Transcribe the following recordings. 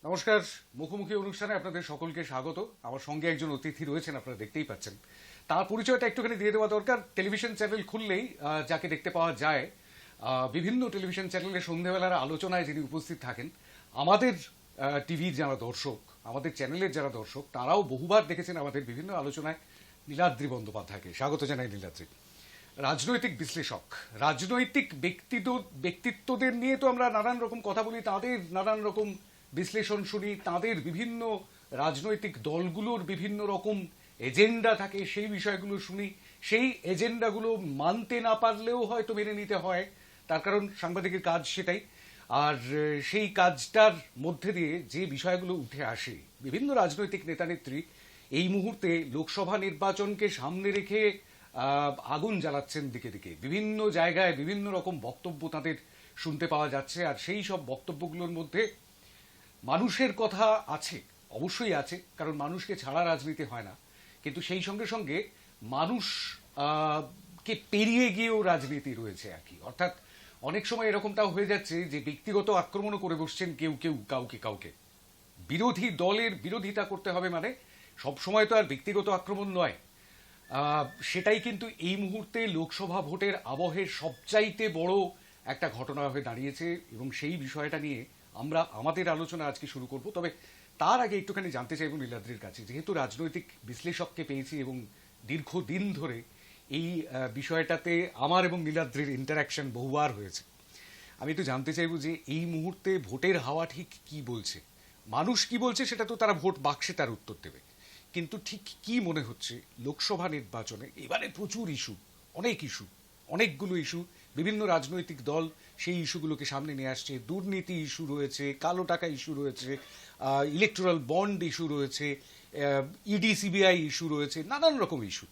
নমস্কার। মুখোমুখি অনুষ্ঠানে আপনাদের সকলকে স্বাগত। আমার সঙ্গে একজন অতিথি রয়েছেন, আপনারা দেখতেই পাচ্ছেন। তার পরিচয়টা একটুখানি দিয়ে দেওয়া দরকার। টেলিভিশন চ্যানেল খুললেই যাকে দেখতে পাওয়া যায়, বিভিন্ন টেলিভিশন চ্যানেলে সন্ধ্যেবেলার আলোচনায় যিনি উপস্থিত থাকেন, আমাদের টিভির যারা দর্শক, আমাদের চ্যানেলের যারা দর্শক, তারাও বহুবার দেখেছেন আমাদের বিভিন্ন আলোচনায় নীলাদ্রি বন্দ্যোপাধ্যায়কে। স্বাগত জানাই নীলাদ্রি। রাজনৈতিক বিশ্লেষক, রাজনৈতিক ব্যক্তিত্বদের নিয়ে তো আমরা নানান রকম কথা বলি, তাদের নানান রকম বিশ্লেষণ শুনি, তাদের বিভিন্ন রাজনৈতিক দলগুলোর বিভিন্ন রকম এজেন্ডা থাকে, সেই বিষয়গুলো শুনি। সেই এজেন্ডাগুলো মানতে না পারলেও হয়তো মেনে নিতে হয়, তার কারণ সাংবাদিকের কাজ সেটাই। আর সেই কাজটার মধ্যে দিয়ে যে বিষয়গুলো উঠে আসে, বিভিন্ন রাজনৈতিক নেতানেত্রী এই মুহূর্তে লোকসভা নির্বাচনকে সামনে রেখে আগুন জ্বালাচ্ছেন দিকে দিকে। বিভিন্ন জায়গায় বিভিন্ন রকম বক্তব্য তাদের শুনতে পাওয়া যাচ্ছে। আর সেই সব বক্তব্যগুলোর মধ্যে মানুষের কথা আছে, অবশ্যই আছে, কারণ মানুষকে ছাড়া রাজনীতি হয় না। কিন্তু সেই সঙ্গে সঙ্গে মানুষ কে পেরিয়ে গিয়েও রাজনীতি রয়েছে আর কি। অর্থাৎ অনেক সময় এরকমটাও হয়ে যাচ্ছে যে ব্যক্তিগত আক্রমণও করে বসছেন কেউ কেউ কাউকে কাউকে। বিরোধী দলের বিরোধিতা করতে হবে মানে সবসময় তো আর ব্যক্তিগত আক্রমণ নয়। সেটাই কিন্তু এই মুহূর্তে লোকসভা ভোটের আবহের সবচাইতে বড় একটা ঘটনা হয়ে দাঁড়িয়েছে, এবং সেই বিষয়টা নিয়ে আমরা আমাদের আলোচনা আজকে শুরু করব। তবে তার আগে একটুখানি জানতে চাইব নীলাদ্রির কাছে, যেহেতু রাজনৈতিক বিশ্লেষককে পেয়েছি এবং দীর্ঘদিন ধরে এই বিষয়টাতে আমার এবং নীলাদ্রির ইন্টারাকশন বহুবার হয়েছে, আমি একটু জানতে চাইব যে এই মুহূর্তে ভোটের হাওয়া ঠিক কি বলছে। মানুষ কি বলছে সেটা তো তারা ভোট বাক্সে তার উত্তর দেবে, কিন্তু ঠিক কি মনে হচ্ছে লোকসভা নির্বাচনে এবারে প্রচুর ইস্যু, অনেক ইস্যু, অনেকগুলো ইস্যু, বিভিন্ন রাজনৈতিক দল সেই ইস্যুগুলোকে সামনে নিয়ে আসছে। দুর্নীতি ইস্যু রয়েছে, কালো টাকা ইস্যু রয়েছে, ইলেকটোরাল বন্ড ইস্যু রয়েছে, ইডি সিবিআই ইস্যু রয়েছে, নানান রকম ইস্যু।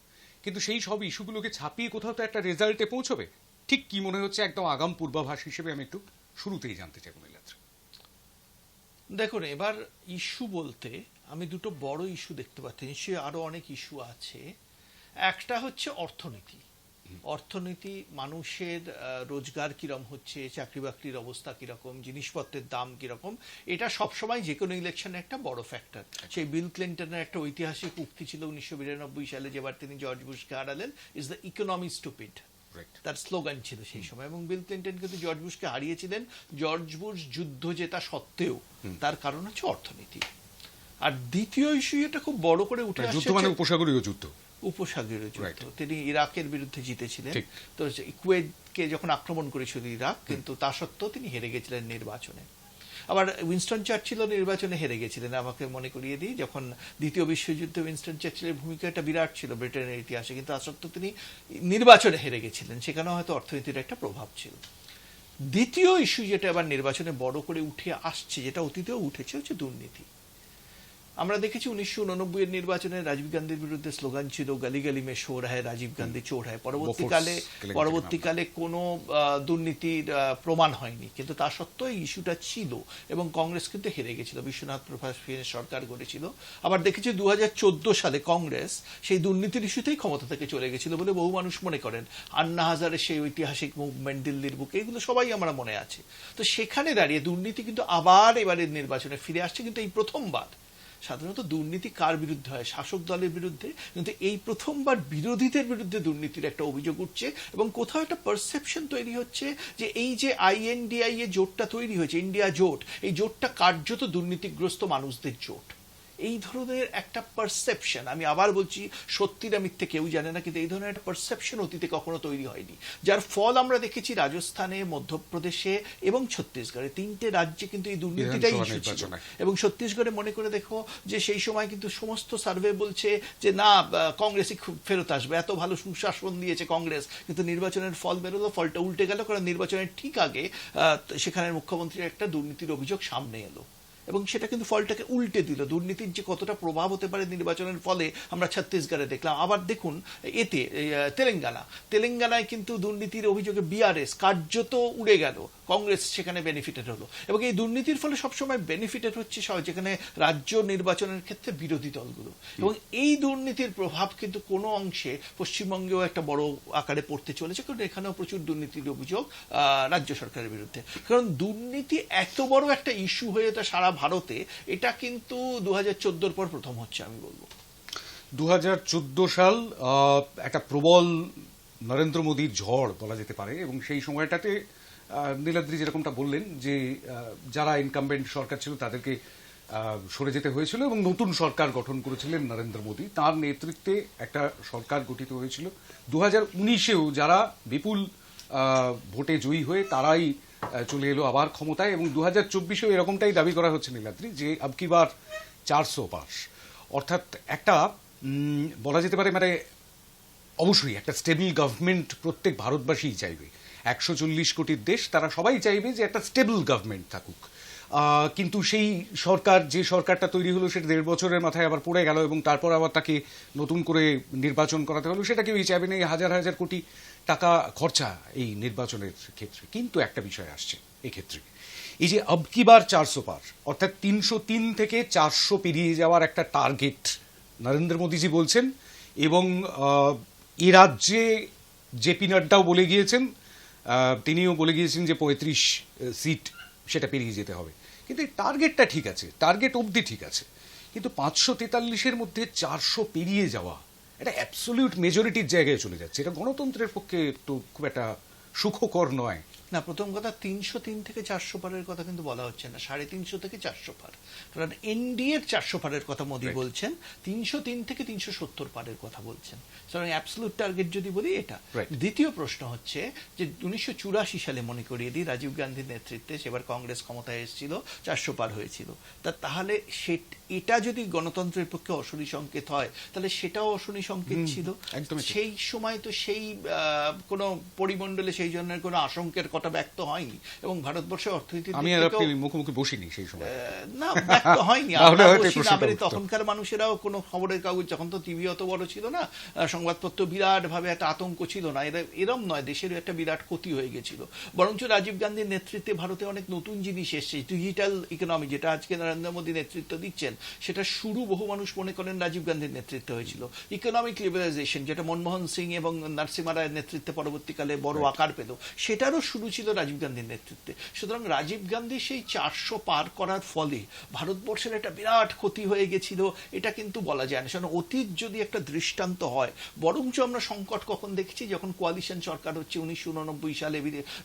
কিন্তু সেই সব ইস্যুগুলোকে ছাপিয়ে কোথাও তো একটা রেজাল্টে পৌঁছবে। ঠিক কি মনে হচ্ছে একদম আগাম পূর্বাভাস হিসেবে আমি একটু শুরুতেই জানতে চাই নীলাদ্রি। দেখুন, এবার ইস্যু বলতে আমি দুটো বড় ইস্যু দেখতে পাচ্ছি। নিশ্চয়ই আরো অনেক ইস্যু আছে। একটা হচ্ছে অর্থনীতি। অর্থনীতি, মানুষের রোজগার কিরকম হচ্ছে, চাকরি বাকরির অবস্থা কিরকম, জিনিসপত্রের দাম কিরকম, এটা সবসময় যে কোনো ইলেকশনে একটা বড় ফ্যাক্টর। সেই বিল ক্লিন্টনের একটা ঐতিহাসিক উক্তি ছিল 1992 সালে, যেবার তিনি জর্জ বুশকে হারালেন, ইজ দ্য ইকোনমি স্টুপিড। তার স্লোগান ছিল সেই সময়। এবং বিল ক্লিন্টন কিন্তু জর্জ বুশকে হারিয়েছিলেন। জর্জ বুশ যুদ্ধ জেতা সত্ত্বেও তার কারণ হচ্ছে অর্থনীতি। আর দ্বিতীয় ইস্যু, এটা খুব বড় করে উঠে আসছে, মানে উপসাগরীয় যুদ্ধ। উপসাগরীয় যুদ্ধ। তিনি ইরাকের বিরুদ্ধে জিতেছিলেন। তো কুয়েতকে যখন আক্রমণ করেছিল ইরাক, কিন্তু তা সত্ত্বেও তিনি হেরে গেছিলেন নির্বাচনে। আবার উইনস্টন চার্চিল নির্বাচনে হেরে গেছিলেন। আমাকে মনে করিয়ে দিই, যখন দ্বিতীয় বিশ্বযুদ্ধে উইনস্টন চার্চিলের ভূমিকাটা বিরাট ছিল ব্রিটেনের ইতিহাসে, কিন্তু তা সত্ত্বেও তিনি নির্বাচনে হেরে গেছিলেন। সেখানেও হয়তো অর্থনীতির একটা প্রভাব ছিল। দ্বিতীয় ইস্যু যেটা আবার নির্বাচনে বড় করে উঠে আসছে, যেটা অতীতেও উঠেছে, হচ্ছে দুর্নীতি। আমরা দেখেছি 1989 নির্বাচনে রাজীব গান্ধীর বিরুদ্ধে স্লোগান ছিল গালি গালি মে শোর হ্যায়, রাজীব গান্ধী চোর হ্যায়। পরবর্তীকালে কোনো দুর্নীতির প্রমাণ হয়নি, কিন্তু তা সত্ত্বেও এই ইস্যুটা ছিল এবং কংগ্রেস কিন্তু হেরে গেছিল। বিশ্বনাথ প্রভাস সরকার গড়েছিল। আবার দেখেছি 2014 সালে কংগ্রেস সেই দুর্নীতির ইস্যুতেই ক্ষমতা থেকে চলে গেছিল বলে বহু মানুষ মনে করেন। আন্না হাজারের সেই ঐতিহাসিক মুভমেন্ট দিল্লির বুকে, এগুলো সবাই আমরা মনে আছে। তো সেখানে দাঁড়িয়ে দুর্নীতি কিন্তু আবার এবারের নির্বাচনে ফিরে আসছে, কিন্তু এই প্রথমবার। সাধারণত দুর্নীতি কার বিরুদ্ধে হয়? শাসক দলের বিরুদ্ধে। কিন্তু এই প্রথমবার বিরোধীদের বিরুদ্ধে দুর্নীতির একটা অভিযোগ উঠছে, এবং কোথাও একটা পারসেপশন তৈরি হচ্ছে যে এই যে INDI এ জোটটা তৈরি হয়েছে, ইন্ডিয়া জোট, এই জোটটা কার্যত দুর্নীতিগ্রস্ত মানুষদের জোট। এই ধরনের একটা পারসেপশন, আমি আবার বলছি, সত্যি না মিথ্যে কেউ জানে না, কিন্তু এই ধরনের একটা পারসেপশন অতীতে কখনো তৈরি হয়নি, যার ফল আমরা দেখেছি রাজস্থানে, মধ্যপ্রদেশে এবং ছত্তিশগড়ে। 3টে রাজ্যে কিন্তু এই দুর্নীতিটাই ইস্যু ছিল। এবং ছত্তিশগড়ে মনে করে দেখো যে সেই সময় কিন্তু সমস্ত সার্ভে বলছে যে না, কংগ্রেসই ফেরত আসবে, এত ভালো সুশাসন দিয়েছে কংগ্রেস। কিন্তু নির্বাচনের ফল বেরোলো, ফলটা উল্টে গেল, কারণ নির্বাচনের ঠিক আগে সেখানের মুখ্যমন্ত্রীর একটা দুর্নীতির অভিযোগ সামনে এলো, এবং সেটা কিন্তু ফলটাকে উল্টে দিল। দুর্নীতির যে কতটা প্রভাব হতে পারে নির্বাচনের ফলে আমরা ছত্তিশগড়ে দেখলাম। আবার দেখুন এতে তেলেঙ্গানায় কিন্তু দুর্নীতির অভিযোগে BRS কার্যত উড়ে গেল, কংগ্রেস সেখানে বেনিফিটেড হলো। এবং এই দুর্নীতির ফলে সবসময় বেনিফিটেড হচ্ছে যেখানে রাজ্য নির্বাচনের ক্ষেত্রে বিরোধী দলগুলো। এবং এই দুর্নীতির প্রভাব কিন্তু কোনো অংশে পশ্চিমবঙ্গেও একটা বড় আকারে পড়তে চলেছে, কারণ এখানেও প্রচুর দুর্নীতির অভিযোগ রাজ্য সরকারের বিরুদ্ধে। কারণ দুর্নীতি এত বড় একটা ইস্যু হয়ে তা সারা ভারতে, এটা কিন্তু 2014 পর প্রথম হচ্ছে আমি বলবো। 2014 সাল একটা প্রবল নরেন্দ্র মোদীর ঝড় বলা যেতে পারে, এবং সেই সময়টাতে নীলাদ্রি যেরকমটা বললেন যে যারা ইনকামবেন্ট সরকার ছিল তাদেরকে সরে যেতে হয়েছিল এবং নতুন সরকার গঠন করেছিলেন নরেন্দ্র মোদী। তার নেতৃত্বে একটা সরকার গঠিত হয়েছিল। 2019-এও যারা বিপুল ভোটে জয়ী হয়ে তারাই চলে এলো আবার ক্ষমতায়, এবং 2024-এও এরকমটাই দাবি করা হচ্ছে নীলাদ্রি যে আবকি বার 400 পার, অর্থাৎ একটা বলা যেতে পারে মানে অবশ্যই একটা স্টেবল গভর্নমেন্ট প্রত্যেক ভারতবাসীই চাইবে। 140 কোটির দেশ, তারা সবাই চাইবে যে একটা স্টেবল গভর্নমেন্ট থাকুক। কিন্তু সেই সরকার, যে সরকারটা তৈরি হলো সেটা 1.5 বছরের মাথায় আবার পড়ে গেল, এবং তারপর আবার তাকে নতুন করে নির্বাচন করাতে হলো। সেটা কেউই চাইবে না, এই হাজার হাজার কোটি টাকা খরচা এই নির্বাচনের ক্ষেত্রে। কিন্তু একটা বিষয় আসছে এক্ষেত্রে, এই যে আবকি বার 400 পার, অর্থাৎ 303 থেকে 400 পেরিয়ে যাওয়ার একটা টার্গেট নরেন্দ্র মোদীজি বলছেন, এবং এ রাজ্যে জেপি নাড্ডাও বলে গিয়েছেন, তিনিও বলে গিয়েছেন যে 35 সিট সেটা পেরিয়ে যেতে হবে। কিন্তু এই টার্গেটটা ঠিক আছে, টার্গেট অবধি ঠিক আছে, কিন্তু 543-এর মধ্যে 400 পেরিয়ে যাওয়া এটা অ্যাবসলিউট মেজরিটির জায়গায় চলে যাচ্ছে। এটা গণতন্ত্রের পক্ষে তো খুব একটা সুখকর নয়। না, প্রথম কথা 303 থেকে 400 পারের কথা কিন্তু বলা হচ্ছে না, 350 থেকে 400 পার, কারণ এনডিএর 400 পারের কথা মোদী বলছেন, 303 থেকে 370 পারের কথা বলছেন। সুতরাং অ্যাবসলিউট টার্গেট যদি বলি এটা। দ্বিতীয় প্রশ্ন হচ্ছে যে 1984 সালে মনে করিয়ে দিই, রাজীব গান্ধীর নেতৃত্বে সেবার কংগ্রেস ক্ষমতায় এসেছিল, 400 পার হয়েছিল। তাহলে এটা যদি গণতন্ত্রের পক্ষে অশনি সংকেত হয়, তাহলে সেটাও অশনি সংকেত ছিল। সেই সময় তো সেই কোনো পরিমণ্ডলে সেই জন্য কোনো আশঙ্কার কথা ব্যক্ত হয়নি, এবং ভারতবর্ষের অর্থনীতি মুখোমুখি বসিনি সেই সময়, না ব্যক্ত হয়নি। তখনকার মানুষেরাও কোনো খবরের কাগজ, যখন তো টিভি অত বড় ছিল না, সংবাদপত্র বিরাট ভাবে একটা আতঙ্ক ছিল না, এরম নয়, দেশের একটা বিরাট ক্ষতি হয়ে গেছিল। বরঞ্চ রাজীব গান্ধীর নেতৃত্বে ভারতে অনেক নতুন জিনিস এসছে, ডিজিটাল ইকোনমি যেটা আজকে নরেন্দ্র মোদী নেতৃত্ব দিচ্ছেন, সেটা শুরু বহু মানুষ মনে করেন রাজীব গান্ধীর নেতৃত্বে হয়েছিল। ইকোনমিক লিবারাইজেশন যেটা মনমোহন সিং এবং নরসিমহা রায়ের নেতৃত্বে পরবর্তীকালে বড় আকার পেল, সেটারও শুরু ছিল রাজীব গান্ধীর নেতৃত্বে। সুতরাং রাজীব গান্ধী সেই 400 পার করার ফলে ভারতবর্ষের একটা বিরাট ক্ষতি হয়ে গেছিল, এটা কিন্তু বলা যায় না। কারণ অতীত যদি একটা দৃষ্টান্ত হয়, বরঞ্চ আমরা সংকট কখন দেখেছি, যখন কোয়ালিশন সরকার হচ্ছে 1989 সালে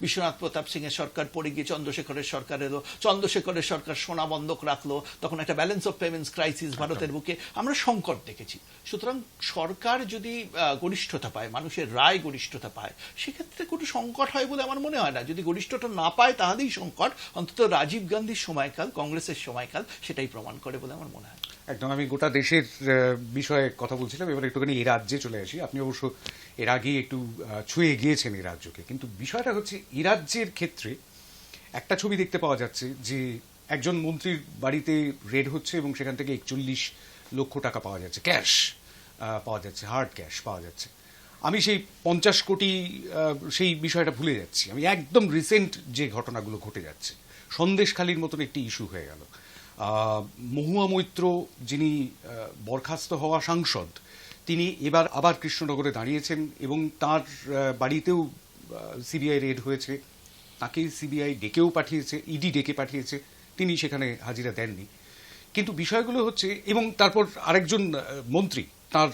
বিশ্বনাথ প্রতাপ সিং এর সরকার পড়ে গিয়ে চন্দ্রশেখরের সরকার এলো, চন্দ্রশেখরের সরকার সোনা বন্ধক রাখলো, তখন একটা ব্যালেন্স অফ পেমেন্টস ক্রাইসিস ভারতের বুকে আমরা সংকট দেখেছি। সুতরাং সরকার যদি গরিষ্ঠতা পায়, মানুষের রায় গরিষ্ঠতা পায়, সেক্ষেত্রে কোনো সংকট হয় বলে আমার মনে হয় না। যদি গরিষ্ঠতা না পায় তাহলেই সংকট, অন্তত রাজীব গান্ধীর সময়কাল, কংগ্রেসের সময়কাল সেটাই প্রমাণ করে বলে আমার মনে হয়। একদম। আমি গোটা দেশের বিষয়ে কথা বলছিলাম, এবার একটুখানি এই রাজ্যে চলে আসি। আপনি অবশ্য এর আগেই একটু ছুঁয়ে গিয়েছেন এই রাজ্যকে, কিন্তু বিষয়টা হচ্ছে এই রাজ্যের ক্ষেত্রে একটা ছবি দেখতে পাওয়া যাচ্ছে যে একজন মন্ত্রীর বাড়িতে রেড হচ্ছে এবং সেখান থেকে 41 লক্ষ টাকা পাওয়া যাচ্ছে, ক্যাশ পাওয়া যাচ্ছে, হার্ড ক্যাশ পাওয়া যাচ্ছে। আমি সেই 50 কোটি সেই বিষয়টা ভুলে যাচ্ছি। আমি একদম রিসেন্ট যে ঘটনাগুলো ঘটে যাচ্ছে, সন্দেশখালির মতন একটি ইস্যু হয়ে গেল। মহুয়া মৈত্র, যিনি বরখাস্ত হওয়া সাংসদ, তিনি এবার আবার কৃষ্ণনগরে দাঁড়িয়েছেন, এবং তার বাড়িতেও সিবিআই রেড হয়েছে, তাকে সিবিআই ডেকেও পাঠিয়েছে, ইডি ডেকে পাঠিয়েছে, তিনি সেখানে হাজিরা দেননি। কিন্তু বিষয়গুলো হচ্ছে, এবং তারপর আরেকজন মন্ত্রী, তার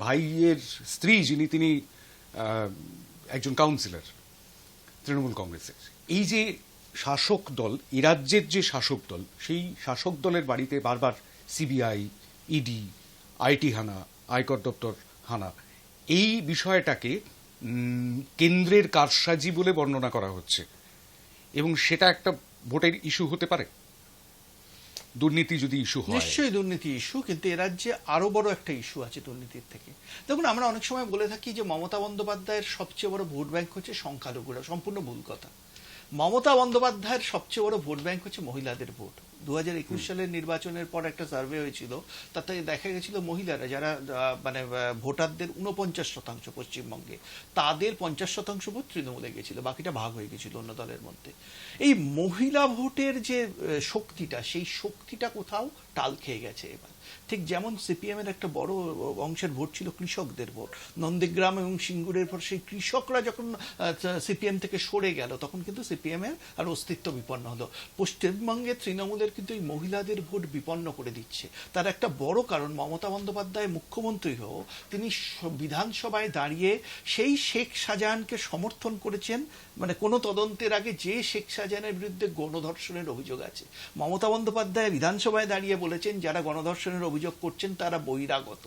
ভাইয়ের স্ত্রী যিনি, তিনি একজন কাউন্সিলর তৃণমূল কংগ্রেসের। এই যে শাসক দল, এ রাজ্যের যে শাসক দল, সেই শাসক দলের বাড়িতে বারবার সিবিআই, ইডি, আইটি হানা, আয়কর দপ্তর হানা, এই বিষয়টাকে কেন্দ্রের কারসাজি বলে বর্ণনা করা হচ্ছে, এবং সেটা একটা ভোটের ইস্যু হতে পারে। দুর্নীতি যদি ইস্যু হয়, নিশ্চয়ই দুর্নীতি ইস্যু, কিন্তু এ রাজ্যে আরো বড় একটা ইস্যু আছে দুর্নীতির থেকে। দেখুন, আমরা অনেক সময় বলে থাকি যে মমতা বন্দ্যোপাধ্যায়ের সবচেয়ে বড় ভোট ব্যাংক হচ্ছে সংখ্যালঘুরা। সম্পূর্ণ ভুল কথা। মমতা বন্দ্যোপাধ্যায়ের সবচেয়ে বড় ভোট ব্যাংক হচ্ছে মহিলাদের ভোট। 2021 সালের নির্বাচনের পর একটা সার্ভে হয়েছিল, তাতে দেখা গেছিল মহিলারা যারা মানে ভোটারদের 49% পশ্চিমবঙ্গে, তাদের 50% ভোট তৃণমূলে গেছিল, বাকিটা ভাগ হয়ে গেছিল অন্য দলের মধ্যে। এই মহিলা ভোটের যে শক্তিটা, সেই শক্তিটা কোথাও টাল খেয়ে গেছে এবার। ঠিক যেমন সিপিএম এর একটা বড় অংশের ভোট ছিল কৃষকদের ভোট, নন্দীগ্রাম এবং সিঙ্গুরের পর সেই কৃষকরা যখন সিপিএম থেকে সরে গেল, তখন কিন্তু সিপিএম এর আর অস্তিত্ব বিপন্ন হলো। পশ্চিমবঙ্গে তৃণমূলের কিন্তু এই মহিলাদের ভোট বিপন্ন করে দিচ্ছে। তার একটা বড় কারণ, মমতা বন্দ্যোপাধ্যায় মুখ্যমন্ত্রী হও, তিনি বিধানসভায় দাঁড়িয়ে সেই শেখ শাহজাহানকে সমর্থন করেছেন, মানে কোনো তদন্তের আগে যে শেখ শাহজাহানের বিরুদ্ধে গণধর্ষণের অভিযোগ আছে, মমতা বন্দ্যোপাধ্যায় বিধানসভায় দাঁড়িয়ে বলেছেন যারা গণধর্ষণের অভিযোগ করছেন তারা বহিরাগত।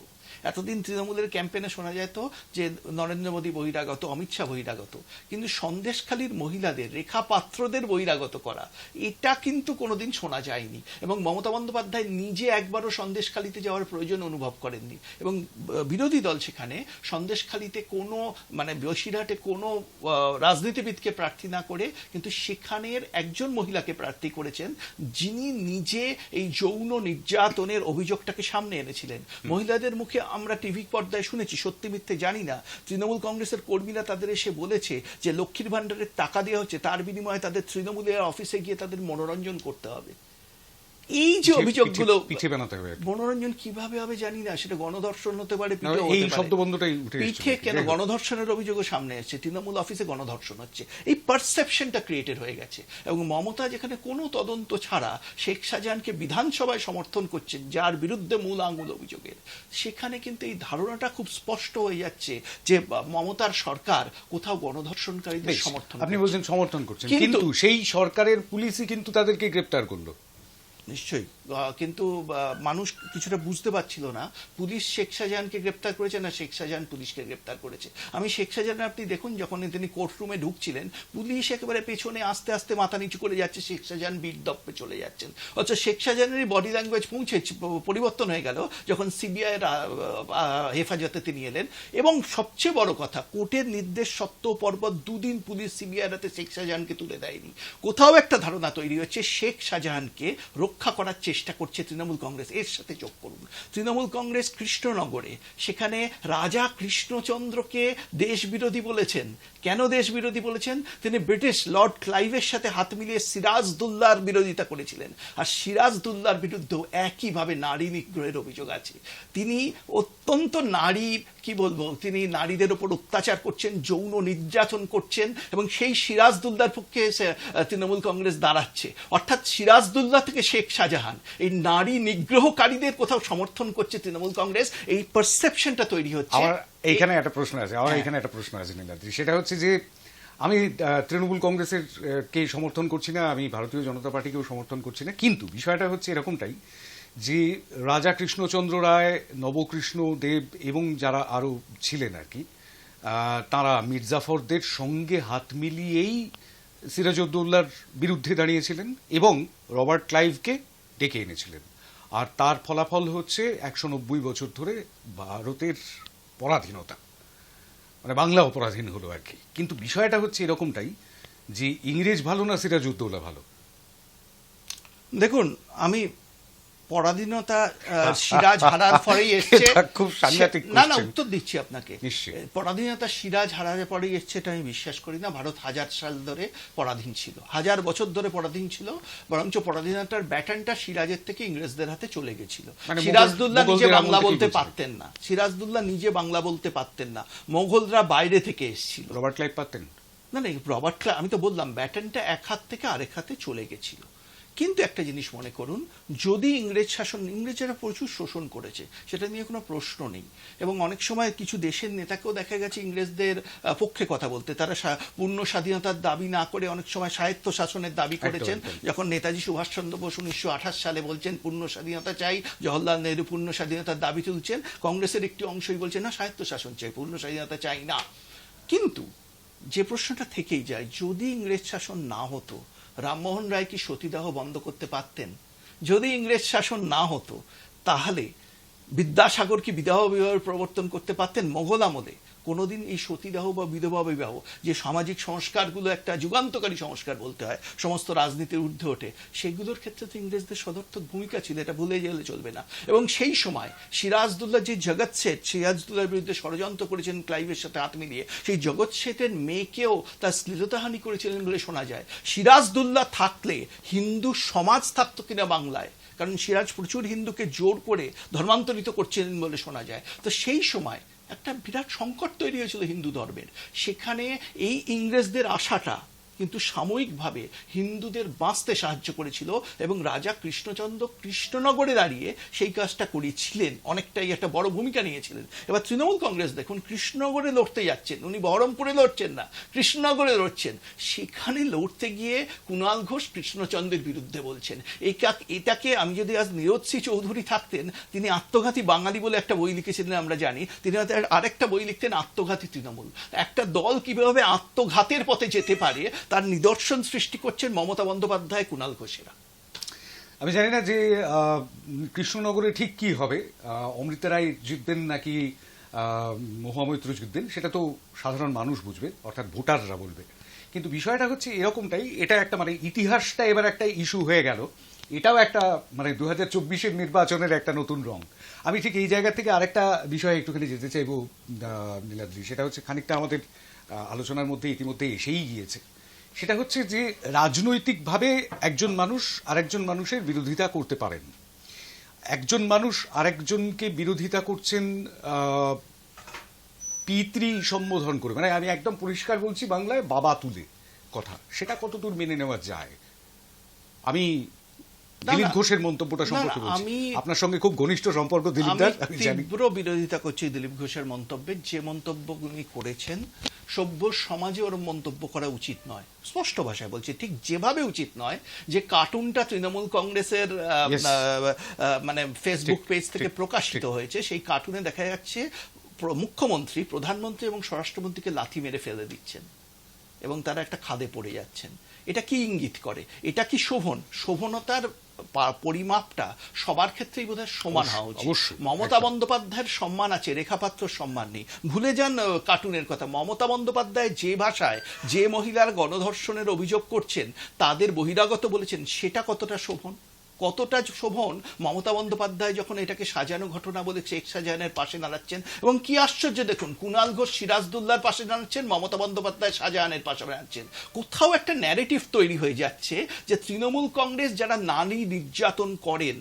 এতদিন তৃণমূলের ক্যাম্পেইনে শোনা যেত যে নরেন্দ্র মোদী বহিরাগত, অমিত শাহ বহিরাগত, কিন্তু সন্দেশখালীর মহিলাদের, রেখা পাত্রদের বহিরাগত করা, এটা কিন্তু কোনোদিন শোনা যায়নি। এবং মমতা বন্দ্যোপাধ্যায় নিজে একবারও সন্দেশখালীতে যাওয়ার প্রয়োজন অনুভব করেননি, এবং বিরোধী দল সেখানে সন্দেশখালীতে কোনো মানে বসিরহাটে কোনো রাজনীতিবিদকে প্রার্থী না করে কিন্তু সেখানের একজন মহিলাকে প্রার্থী করেছেন, যিনি নিজে এই যৌন নির্যাতনের অভিযোগটাকে সামনে এনেছিলেন। মহিলাদের মুখে আমরা টিভি পর্দায় শুনেছি, সত্যি মিথ্যে জানি না, তৃণমূল কংগ্রেসের কর্মীরা তাদের এসে বলেছে যে লক্ষ্মীর ভাণ্ডারের টাকা দেওয়া হচ্ছে, তার বিনিময়ে তাদের তৃণমূলের অফিসে গিয়ে তাদের মনোরঞ্জন করতে হবে। এই যে অভিযোগগুলো, মনোরঞ্জন কিভাবে হবে জানি না, সেটা গণধর্ষণ হতে পারে, পিঠে কেন গণধর্ষণের অভিযোগও সামনে আসছে, তৃণমূল অফিসে গণধর্ষণ হচ্ছে, এই পারসেপশনটা ক্রিয়েটেড হয়ে গেছে। এবং মমতা যেখানে কোনো তদন্ত ছাড়া শেখ শাহজাহানকে বিধানসভায় সমর্থন করছেন, যার বিরুদ্ধে মূল আঙুল অভিযোগের, সেখানে কিন্তু এই ধারণাটা খুব স্পষ্ট হয়ে যাচ্ছে যে মমতার সরকার কোথাও গণধর্ষণকারীদের সমর্থন, আপনি বলছেন সমর্থন করছেন, কিন্তু সেই সরকারের পুলিশই কিন্তু তাদেরকে গ্রেপ্তার করলো। নিশ্চয়ই, কিন্তু মানুষ কিছুটা বুঝতে পারছিল না পুলিশ শেখ শাহজাহানকে গ্রেপ্তার করেছে না শেখ শাহজাহান পুলিশকে গ্রেপ্তার করেছে। আমি শেখ শাহজাহান, আপনি দেখুন যখন তিনি কোর্টরুমে ঢুকছিলেন, পুলিশ একেবারে পেছনে আস্তে আস্তে মাথা নিচু করে যাচ্ছে, শেখ শাহজাহান বীর দপ্পে চলে যাচ্ছেন। অথচ শেখ শাহজাহানের বডি ল্যাঙ্গুয়েজ পরিবর্তন হয়ে গেল যখন সিবিআই হেফাজতে তিনি এলেন। এবং সবচেয়ে বড় কথা, কোর্টের নির্দেশ সত্ত্বেও পরপর 2 দিন পুলিশ সিবিআই হাতে শেখ শাহজাহানকে তুলে দেয়নি। কোথাও একটা ধারণা তৈরি হচ্ছে শেখ শাহজাহানকে রক্ষা করার চেষ্টা করছে তৃণমূল কংগ্রেস। এর সাথে যোগ করুন, তৃণমূল কংগ্রেস কৃষ্ণনগরে সেখানে রাজা কৃষ্ণচন্দ্রকে দেশ বিরোধী বলেছেন। কেন দেশ বিরোধী বলেছেন? তিনি ব্রিটিশ লর্ড ক্লাইভের সাথে হাত মিলিয়ে সিরাজদৌল্লার বিরোধিতা করেছিলেন, আর সিরাজদৌল্লার বিরুদ্ধেও একইভাবে নারী নিগ্রহের অভিযোগ আছে। তিনি অত্যন্ত নারী, কি বলবো, তিনি নারীদের উপর অত্যাচার করছেন, যৌন নির্যাতন করছেন, এবং সেই সিরাজদৌল্লার পক্ষে তৃণমূল কংগ্রেস দাঁড়াচ্ছে। অর্থাৎ সিরাজদৌল্লা থেকে শেখ শাহজাহান, এই নারী নিগ্রহকারীদের কোথাও সমর্থন করছে তৃণমূল কংগ্রেস, এই পারসেপশনটা তৈরি হচ্ছে। এইখানে একটা প্রশ্ন আছে, এখানে একটা প্রশ্ন আছে নীলাদ্রি, সেটা হচ্ছে যে আমি তৃণমূল কংগ্রেসের কে সমর্থন করছি না, আমি ভারতীয় জনতা পার্টিকেও সমর্থন করছি না, কিন্তু বিষয়টা হচ্ছে এরকমটাই যে রাজা কৃষ্ণচন্দ্র রায়, নবকৃষ্ণ দেব এবং যারা আরো ছিলেন আর কি, তারা মির্জাফরদের সঙ্গে হাত মিলিয়েই সিরাজউদ্দৌলার বিরুদ্ধে দাঁড়িয়েছিলেন এবং রবার্ট ক্লাইভকে ডেকে এনেছিলেন। আর তার ফলাফল হচ্ছে 190 বছর ধরে ভারতের পরাধীনতা, মানে বাংলা অপরাধীন হলো আর কি। কিন্তু বিষয়টা হচ্ছে এরকমটাই যে ইংরেজ ভালো না সিরাজউদ্দৌলা ভালো? দেখুন, আমি পরাধীনতা সিরাজ হারার পরেই এসছে, খুব সাংঘাতিক না না উত্তর দিচ্ছি আপনাকে। নিশ্চয়ই পরাধীনতা সিরাজ হারার পরেই এসছে এটা আমি বিশ্বাস করি না। ভারত 1000 সাল ধরে পরাধীন ছিল, 1000 বছর ধরে পরাধীন ছিল, বরঞ্চ পরাধীনতার ব্যাটনটা সিরাজের থেকে ইংরেজদের হাতে চলে গেছিল। সিরাজদৌল্লা নিজে বাংলা বলতে পারতেন না, সিরাজদৌল্লা নিজে বাংলা বলতে পারতেন না, মোগলরা বাইরে থেকে এসেছিল। রবার্ট ক্লাইভ পারতেন না, রবার্ট ক্লাইভ, আমি তো বললাম ব্যাটনটা এক হাত থেকে আরেক হাতে চলে গেছিল। কিন্তু একটা জিনিস মনে করুন, যদি ইংরেজ শাসন, ইংরেজরা প্রচুর শোষণ করেছে, সেটা নিয়ে কোনো প্রশ্ন নেই, এবং অনেক সময় কিছু দেশের নেতাকেও দেখা গেছে ইংরেজদের পক্ষে কথা বলতে, তারা পূর্ণ স্বাধীনতার দাবি না করে অনেক সময় স্বায়ত্ত শাসনের দাবি করেছেন। যখন নেতাজি সুভাষচন্দ্র বোস 1928 সালে বলছেন পূর্ণ স্বাধীনতা চাই, জওহরলাল নেহরু পূর্ণ স্বাধীনতার দাবি তুলছেন, কংগ্রেসের একটি অংশই বলছে না, স্বায়ত্ত শাসন চাই, পূর্ণ স্বাধীনতা চাই না। কিন্তু যে প্রশ্নটা থেকেই যায়, যদি ইংরেজ শাসন না হতো, রামমোহন রায় কি সতীদাহ বন্ধ করতে পারতেন? যদি ইংরেজ শাসন না হতো, তাহলে বিদ্যাসাগর কি বিবাহ প্রবর্তন করতে পারতেন? মোগল আমলে কোনোদিন এই সতীদাহ বা বিধবা বিবাহ যে সামাজিক সংস্কারগুলো একটা যুগান্তকারী সংস্কার বলতে হয়, সমস্ত রাজনীতির ঊর্ধ্বে ওঠে, সেগুলোর ক্ষেত্রে তো ইংরেজদের সদর্থক ভূমিকা ছিল, এটা ভুলে গেলে চলবে না। এবং সেই সময় সিরাজদৌল্লা যে জগৎ শেঠ সিরাজদৌল্লার বিরুদ্ধে ষড়যন্ত্র করেছেন ক্লাইভের সাথে হাত মিলিয়ে, সেই জগৎ শেঠের মেয়েকেও তার শ্লীলতাহানি করেছিলেন বলে শোনা যায়। সিরাজদৌল্লা থাকলে হিন্দু সমাজ থাকতো কিনা বাংলায়, কারণ সিরাজ প্রচুর হিন্দুকে জোর করে ধর্মান্তরিত করছিলেন বলে শোনা যায়। তো সেই সময় একটা বিরাট সংকট তৈরি হয়েছিল হিন্দু ধর্মের। সেখানে এই ইংরেজদের আশাটা কিন্তু সাময়িকভাবে হিন্দুদের বাঁচতে সাহায্য করেছিল, এবং রাজা কৃষ্ণচন্দ্র কৃষ্ণনগরে দাঁড়িয়ে সেই কাজটা করেছিলেন, অনেকটাই একটা বড় ভূমিকা নিয়েছিলেন। এবার তৃণমূল কংগ্রেস দেখুন কৃষ্ণনগরে লড়তে যাচ্ছেন, উনি বহরমপুরে লড়ছেন না, কৃষ্ণনগরে লড়ছেন। সেখানে লড়তে গিয়ে কুণাল ঘোষ কৃষ্ণচন্দ্রের বিরুদ্ধে বলছেন। এটাকে আমি যদি আজ নীরজসি চৌধুরী থাকতেন, তিনি আত্মঘাতী বাঙালি বলে একটা বই লিখেছিলেন আমরা জানি, তিনি হয়তো আরেকটা বই লিখতেন আত্মঘাতী তৃণমূল। একটা দল কিভাবে আত্মঘাতের পথে যেতে পারে তার নিদর্শন সৃষ্টি করছেন মমতা বন্দ্যোপাধ্যায়, কুণাল ঘোষেরা। আমি জানি না যে কৃষ্ণনগরে ঠিক কি হবে, অমৃতা রায় জিতবেন নাকি মহামৈত্র জিতবেন, সেটা তো সাধারণ মানুষ বুঝবে, অর্থাৎ ভোটাররা বলবে। কিন্তু বিষয়টা হচ্ছে এরকমটাই, এটা একটা মানে ইতিহাসটা এবার একটা ইস্যু হয়ে গেল, এটাও একটা মানে 2024-এর নির্বাচনের একটা নতুন রং। আমি ঠিক এই জায়গা থেকে আরেকটা বিষয়ে একটুখানি যেতে চাইবো নীলাদ্রি, সেটা হচ্ছে খানিকটা আমাদের আলোচনার মধ্যে ইতিমধ্যে এসেই গিয়েছে। সেটা হচ্ছে যে রাজনৈতিকভাবে একজন মানুষ আরেকজন মানুষের বিরোধিতা করতে পারেন, একজন মানুষ আরেকজনকে বিরোধিতা করছেন পিতৃ সম্বোধন করে, মানে আমি একদম পরিষ্কার বলছি বাংলায়, বাবা তুলে কথা, সেটা কতদূর মেনে নেওয়া যায়? আমি দিলীপ ঘোষের মন্তব্যটা সম্পর্কে বলছি, আপনার সঙ্গে খুব ঘনিষ্ঠ সম্পর্ক দিলীপ দা, আমি তীব্র বিরোধিতা করছি দিলীপ ঘোষের মন্তব্যের। যে মন্তব্য উনি করেছেন সভ্য সমাজে ওর মন্তব্য করা উচিত নয়, স্পষ্ট ভাষায় বলছি, ঠিক যেভাবে উচিত নয় যে কার্টুনটা তৃণমূল কংগ্রেসের মানে ফেসবুক পেজ থেকে প্রকাশিত হয়েছে, সেই কার্টুনে দেখা যাচ্ছে মুখ্যমন্ত্রী, প্রধানমন্ত্রী এবং স্বরাষ্ট্রমন্ত্রীকে লাথি মেরে ফেলে দিচ্ছেন এবং তারা একটা খাদে পড়ে যাচ্ছেন। এটা কি ইঙ্গিত করে? এটা কি শোভন? শোভনতার পরিমাপটা সবার ক্ষেত্রেই বোধহয় সমান হওয়া উচিত। মমতা বন্দ্যোপাধ্যায়ের সম্মান আছে, রেখা পাত্রর সম্মান নেই। ভুলে যান কার্টুনের কথা। মমতা বন্দ্যোপাধ্যায় যে ভাষায় যে মহিলার গণধর্ষণের অভিযোগ করছেন তাদের বহিরাগত বলেছেন, সেটা কতটা শোভন? কতটা শোভন মমতা বন্দ্যোপাধ্যায় যখন এটাকে সাজানো ঘটনা বলে শেখ শাহজাহানের পাশে দাঁড়াচ্ছেন। এবং কি আশ্চর্য দেখুন, কুণাল ঘোষ সিরাজদৌল্লার পাশে দাঁড়াচ্ছেন, মমতা বন্দ্যোপাধ্যায় শাহজাহানের পাশে দাঁড়াচ্ছেন। কোথাও একটা ন্যারেটিভ তৈরি হয়ে যাচ্ছে যে তৃণমূল কংগ্রেস যারা নারী নির্যাতন করেন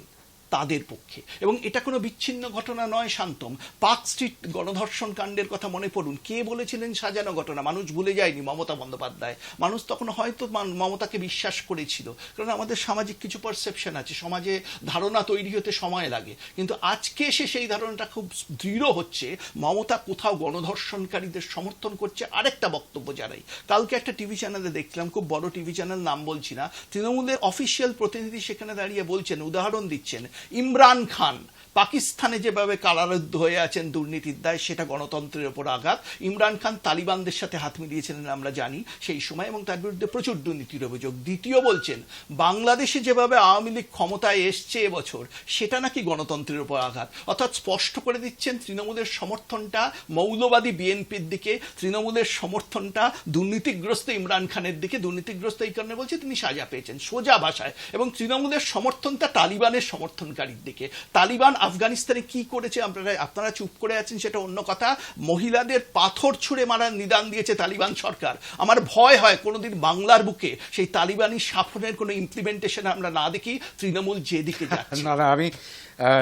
তাদের পক্ষে। এবং এটা কোনো বিচ্ছিন্ন ঘটনা নয় শান্তম। পার্ক স্ট্রিট গণধর্ষণ কাণ্ডের কথা মনে পড়ুন, কে বলেছিলেন সাজানো ঘটনা? মানুষ ভুলে যায়নি, মমতা বন্দ্যোপাধ্যায়। মানুষ তখন হয়তো মমতাকে বিশ্বাস করেছিল, কারণ আমাদের সামাজিক কিছু পারসেপশন আছে, সমাজে ধারণা তৈরি হতে সময় লাগে। কিন্তু আজকে এসে সেই ধারণাটা খুব দৃঢ় হচ্ছে, মমতা কোথাও গণধর্ষণকারীদের সমর্থন করছে। আরেকটা বক্তব্য জানাই, কালকে একটা টিভি চ্যানেলে দেখলাম, খুব বড় টিভি চ্যানেল, নাম বলছি না, তৃণমূলের অফিসিয়াল প্রতিনিধি সেখানে দাঁড়িয়ে বলছেন, উদাহরণ দিচ্ছেন, ইমরান খান পাকিস্তানে যেভাবে কারারুদ্ধ হয়ে আছেন দুর্নীতির দায়, সেটা গণতন্ত্রের ওপর আঘাত। ইমরান খান তালিবানদের সাথে হাত মিলিয়েছিলেন আমরা জানি সেই সময়, এবং তার বিরুদ্ধে প্রচুর দুর্নীতির অভিযোগ। দ্বিতীয় বলছেন, বাংলাদেশে যেভাবে আওয়ামী লীগ ক্ষমতায় এসছে এবছর, সেটা নাকি গণতন্ত্রের উপর আঘাত। অর্থাৎ স্পষ্ট করে দিচ্ছেন তৃণমূলের সমর্থনটা মৌলবাদী বিএনপির দিকে, তৃণমূলের সমর্থনটা দুর্নীতিগ্রস্ত ইমরান খানের দিকে। দুর্নীতিগ্রস্ত এই কারণে বলছে তিনি সাজা পেয়েছেন, সোজা ভাষায়। এবং তৃণমূলের সমর্থনটা তালিবানের সমর্থনকারীর দিকে। তালিবান আফগানিস্তানে কি করেছে আপনারা চুপ করে আছেন, সেটা অন্য কথা। মহিলাদের পাথর ছুঁড়ে মারার নিদান দিয়েছে তালিবান সরকার। আমার ভয় হয় কোনোদিন বাংলার বুকে সেই তালিবানি শাসনের কোনো ইমপ্লিমেন্টেশন আমরা না দেখি, তৃণমূল যেদিকে যাচ্ছে। না, আমি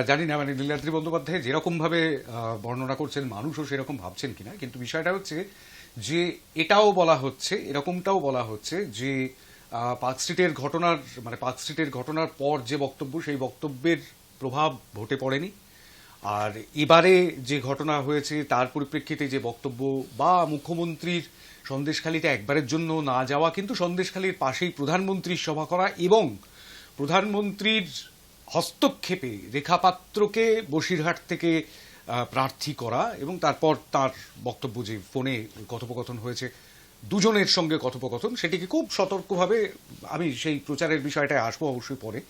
জানি না, মানে নীলাদ্রি বন্দ্যোপাধ্যায় যেরকম ভাবে বর্ণনা করছেন মানুষও সেরকম ভাবছেন কিনা, কিন্তু বিষয়টা হচ্ছে যে এটাও বলা হচ্ছে, এরকমটাও বলা হচ্ছে যে পার্ক স্ট্রিটের ঘটনার পর যে বক্তব্য, সেই বক্তব্যের প্রভাব ভোটে পড়েনি। আর এবারে যে ঘটনা হয়েছে তার পরিপ্রেক্ষিতে যে বক্তব্য, বা মুখ্যমন্ত্রীর সন্দেশখালীতে একবারের জন্য না যাওয়া, কিন্তু সন্দেশখালীর পাশেই প্রধানমন্ত্রীর সভা করা এবং প্রধানমন্ত্রীর হস্তক্ষেপে রেখা পাত্রকে বসিরহাট থেকে প্রার্থী করা, এবং তারপর তার বক্তব্য যে ফোনে কথোপকথন হয়েছে, দুজনের সঙ্গে কথোপকথন, সেটিকে খুব সতর্কভাবে, আমি সেই প্রচারের বিষয়টায় আসবো অবশ্যই পরে,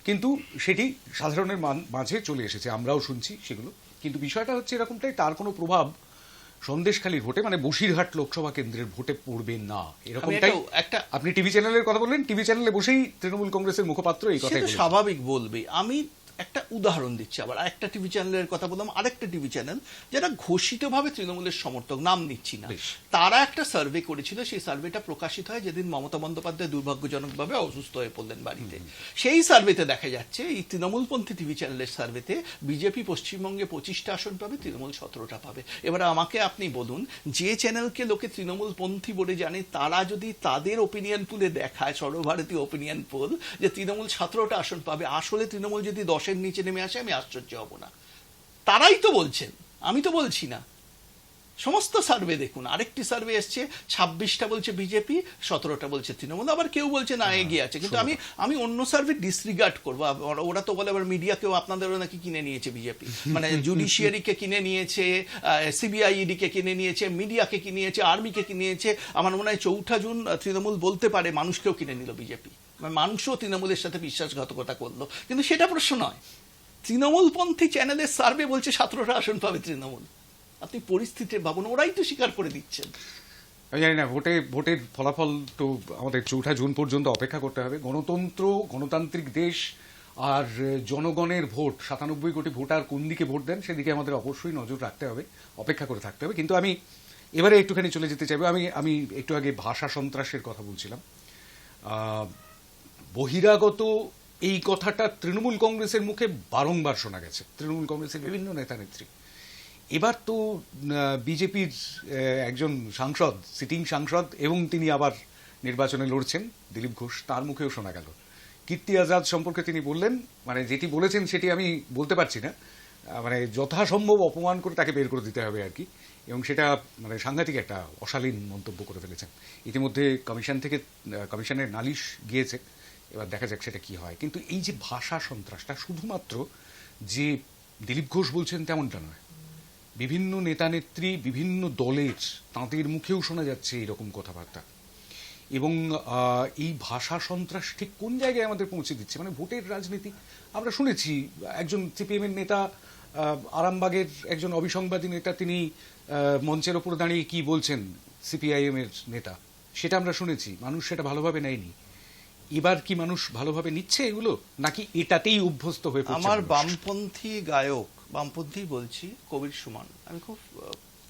কিন্তু সেটি সাধারণের মাঝে চলে এসেছে, আমরাও শুনছি সেগুলো। কিন্তু বিষয়টা হচ্ছে এরকমটাই, তার কোনো প্রভাব সন্দেশখালীর ভোটে মানে বসিরহাট লোকসভা কেন্দ্রের ভোটে পড়বে না আমি এরকমটাই একটা আপনি টিভি চ্যানেলের কথা বললেন, টিভি চ্যানেলে বসেই তৃণমূল কংগ্রেসের মুখপাত্র এই কথাই সেটা বলেছেন। স্বাভাবিক বলবে। আমি একটা উদাহরণ দিচ্ছি, আবার একটা টিভি চ্যানেলের কথা বললাম, আরেকটা টিভি চ্যানেল যারা ঘোষিতভাবে তৃণমূলের সমর্থক, নাম নিচ্ছি না, বেশ। তারা একটা সার্ভে করেছিল। সেই সার্ভেটা প্রকাশিত হয় যেদিন মমতা বন্দ্যোপাধ্যায় দুর্ভাগ্যজনকভাবে অসুস্থ হয়ে পড়লেন বাড়িতে। সেই সার্ভেতে দেখা যাচ্ছে, এই তৃণমূলপন্থী টিভি চ্যানেলের সার্ভেতে বিজেপি পশ্চিমবঙ্গে 25টা আসন পাবে, তৃণমূল 17টা পাবে। এবার আমাকে আপনি বলুন, যে চ্যানেলকে লোকে তৃণমূলপন্থী বলে জানে, তারা যদি তাদের ওপিনিয়ন পুলে দেখায়, সর্বভারতীয় ওপিনিয়ন পোল, যে তৃণমূল 17টা আসন পাবে, আসলে তৃণমূল যদি 10-এর নিচে নেমে আসে, আমি আশ্চর্য হব না। তারাই তো বলছেন, আমি তো বলছি না। সমস্ত সার্ভে দেখুন, আরেকটি সার্ভে এসছে 26টা বলছে বিজেপি, 17টা বলছে তৃণমূল, আবার কেউ বলছে না এগিয়ে আছে। কিন্তু আমি অন্য সার্ভে ডিসরিগার্ড করবো। ওরা তো বলে আবার মিডিয়াকেও আপনাদেরও নাকি কিনে নিয়েছে বিজেপি, মানে জুডিশিয়ারিকে কিনে নিয়েছে, সিবিআইডি কে কিনে নিয়েছে, মিডিয়াকে কিনে নিয়েছে, আর্মিকে কিনে নিয়েছে। আমার মনে হয় 4 জুন তৃণমূল বলতে পারে মানুষকেও কিনে নিল বিজেপি, মানুষও তৃণমূলের সাথে বিশ্বাসঘাতকতা করলো। কিন্তু সেটা প্রশ্ন নয়। তৃণমূলপন্থী চ্যানেলের সার্ভে বলছে 17টা আসন পাবে তৃণমূল। আপনি পরিস্থিতি ভাবুন, ওরাই তো স্বীকার করে দিচ্ছেন। আমি জানি না, ভোটের ফলাফল তো আমাদের 4 জুন পর্যন্ত অপেক্ষা করতে হবে। গণতন্ত্র, গণতান্ত্রিক দেশ, আর জনগণের ভোট, 97 কোটি ভোটার কোন দিকে ভোট দেন সেদিকে আমাদের অবশ্যই নজর রাখতে হবে, অপেক্ষা করে থাকতে হবে। কিন্তু আমি এবারে একটুখানি চলে যেতে চাইবো। আমি একটু আগে ভাষা সন্ত্রাসের কথা বলছিলাম। বহিরাগত এই কথাটা তৃণমূল কংগ্রেসের মুখে বারংবার শোনা গেছে, তৃণমূল কংগ্রেসের বিভিন্ন নেতা নেত্রী। এবার তো বিজেপির একজন সাংসদ, সিটিং সাংসদ, এবং তিনি আবার নির্বাচনে লড়ছেন, দিলীপ ঘোষ, তার মুখেও শোনা গেল কীর্তি আজাদ সম্পর্কে তিনি বললেন, মানে যেটি বলেছেন সেটি আমি বলতে পারছি না, মানে যথাসম্ভব অপমান করে তাকে বের করে দিতে হবে আর কি। এবং সেটা মানে সাংঘাতিক একটা অশালীন মন্তব্য করে ফেলেছেন। ইতিমধ্যে কমিশনের নালিশ গিয়েছে, এবার দেখা যাক সেটা কি হয়। কিন্তু এই যে ভাষা সন্ত্রাসটা শুধুমাত্র যে দিলীপ ঘোষ বলছেন তেমনটা নয়, বিভিন্ন নেতানেত্রী, বিভিন্ন দলের, তাঁদের মুখেও শোনা যাচ্ছে এইরকম কথাবার্তা। এবং এই ভাষা সন্ত্রাস ঠিক কোন জায়গায় আমাদের পৌঁছে দিচ্ছে, মানে ভোটের রাজনীতি। আমরা শুনেছি একজন সিপিএম এর নেতা, আরামবাগের একজন অবিসংবাদী নেতা, তিনি মঞ্চের ওপর দাঁড়িয়ে কি বলছেন সিপিআইএম এর নেতা, সেটা আমরা শুনেছি, মানুষ সেটা ভালোভাবে নেয়নি। এবার কি মানুষ ভালোভাবে নিচ্ছে এগুলো, নাকি এটাতেই অভ্যস্ত হয়ে পড়ছে? আমার বামপন্থী গায়ক, বামপন্থী বলছি, কবির সুমন, আমি খুব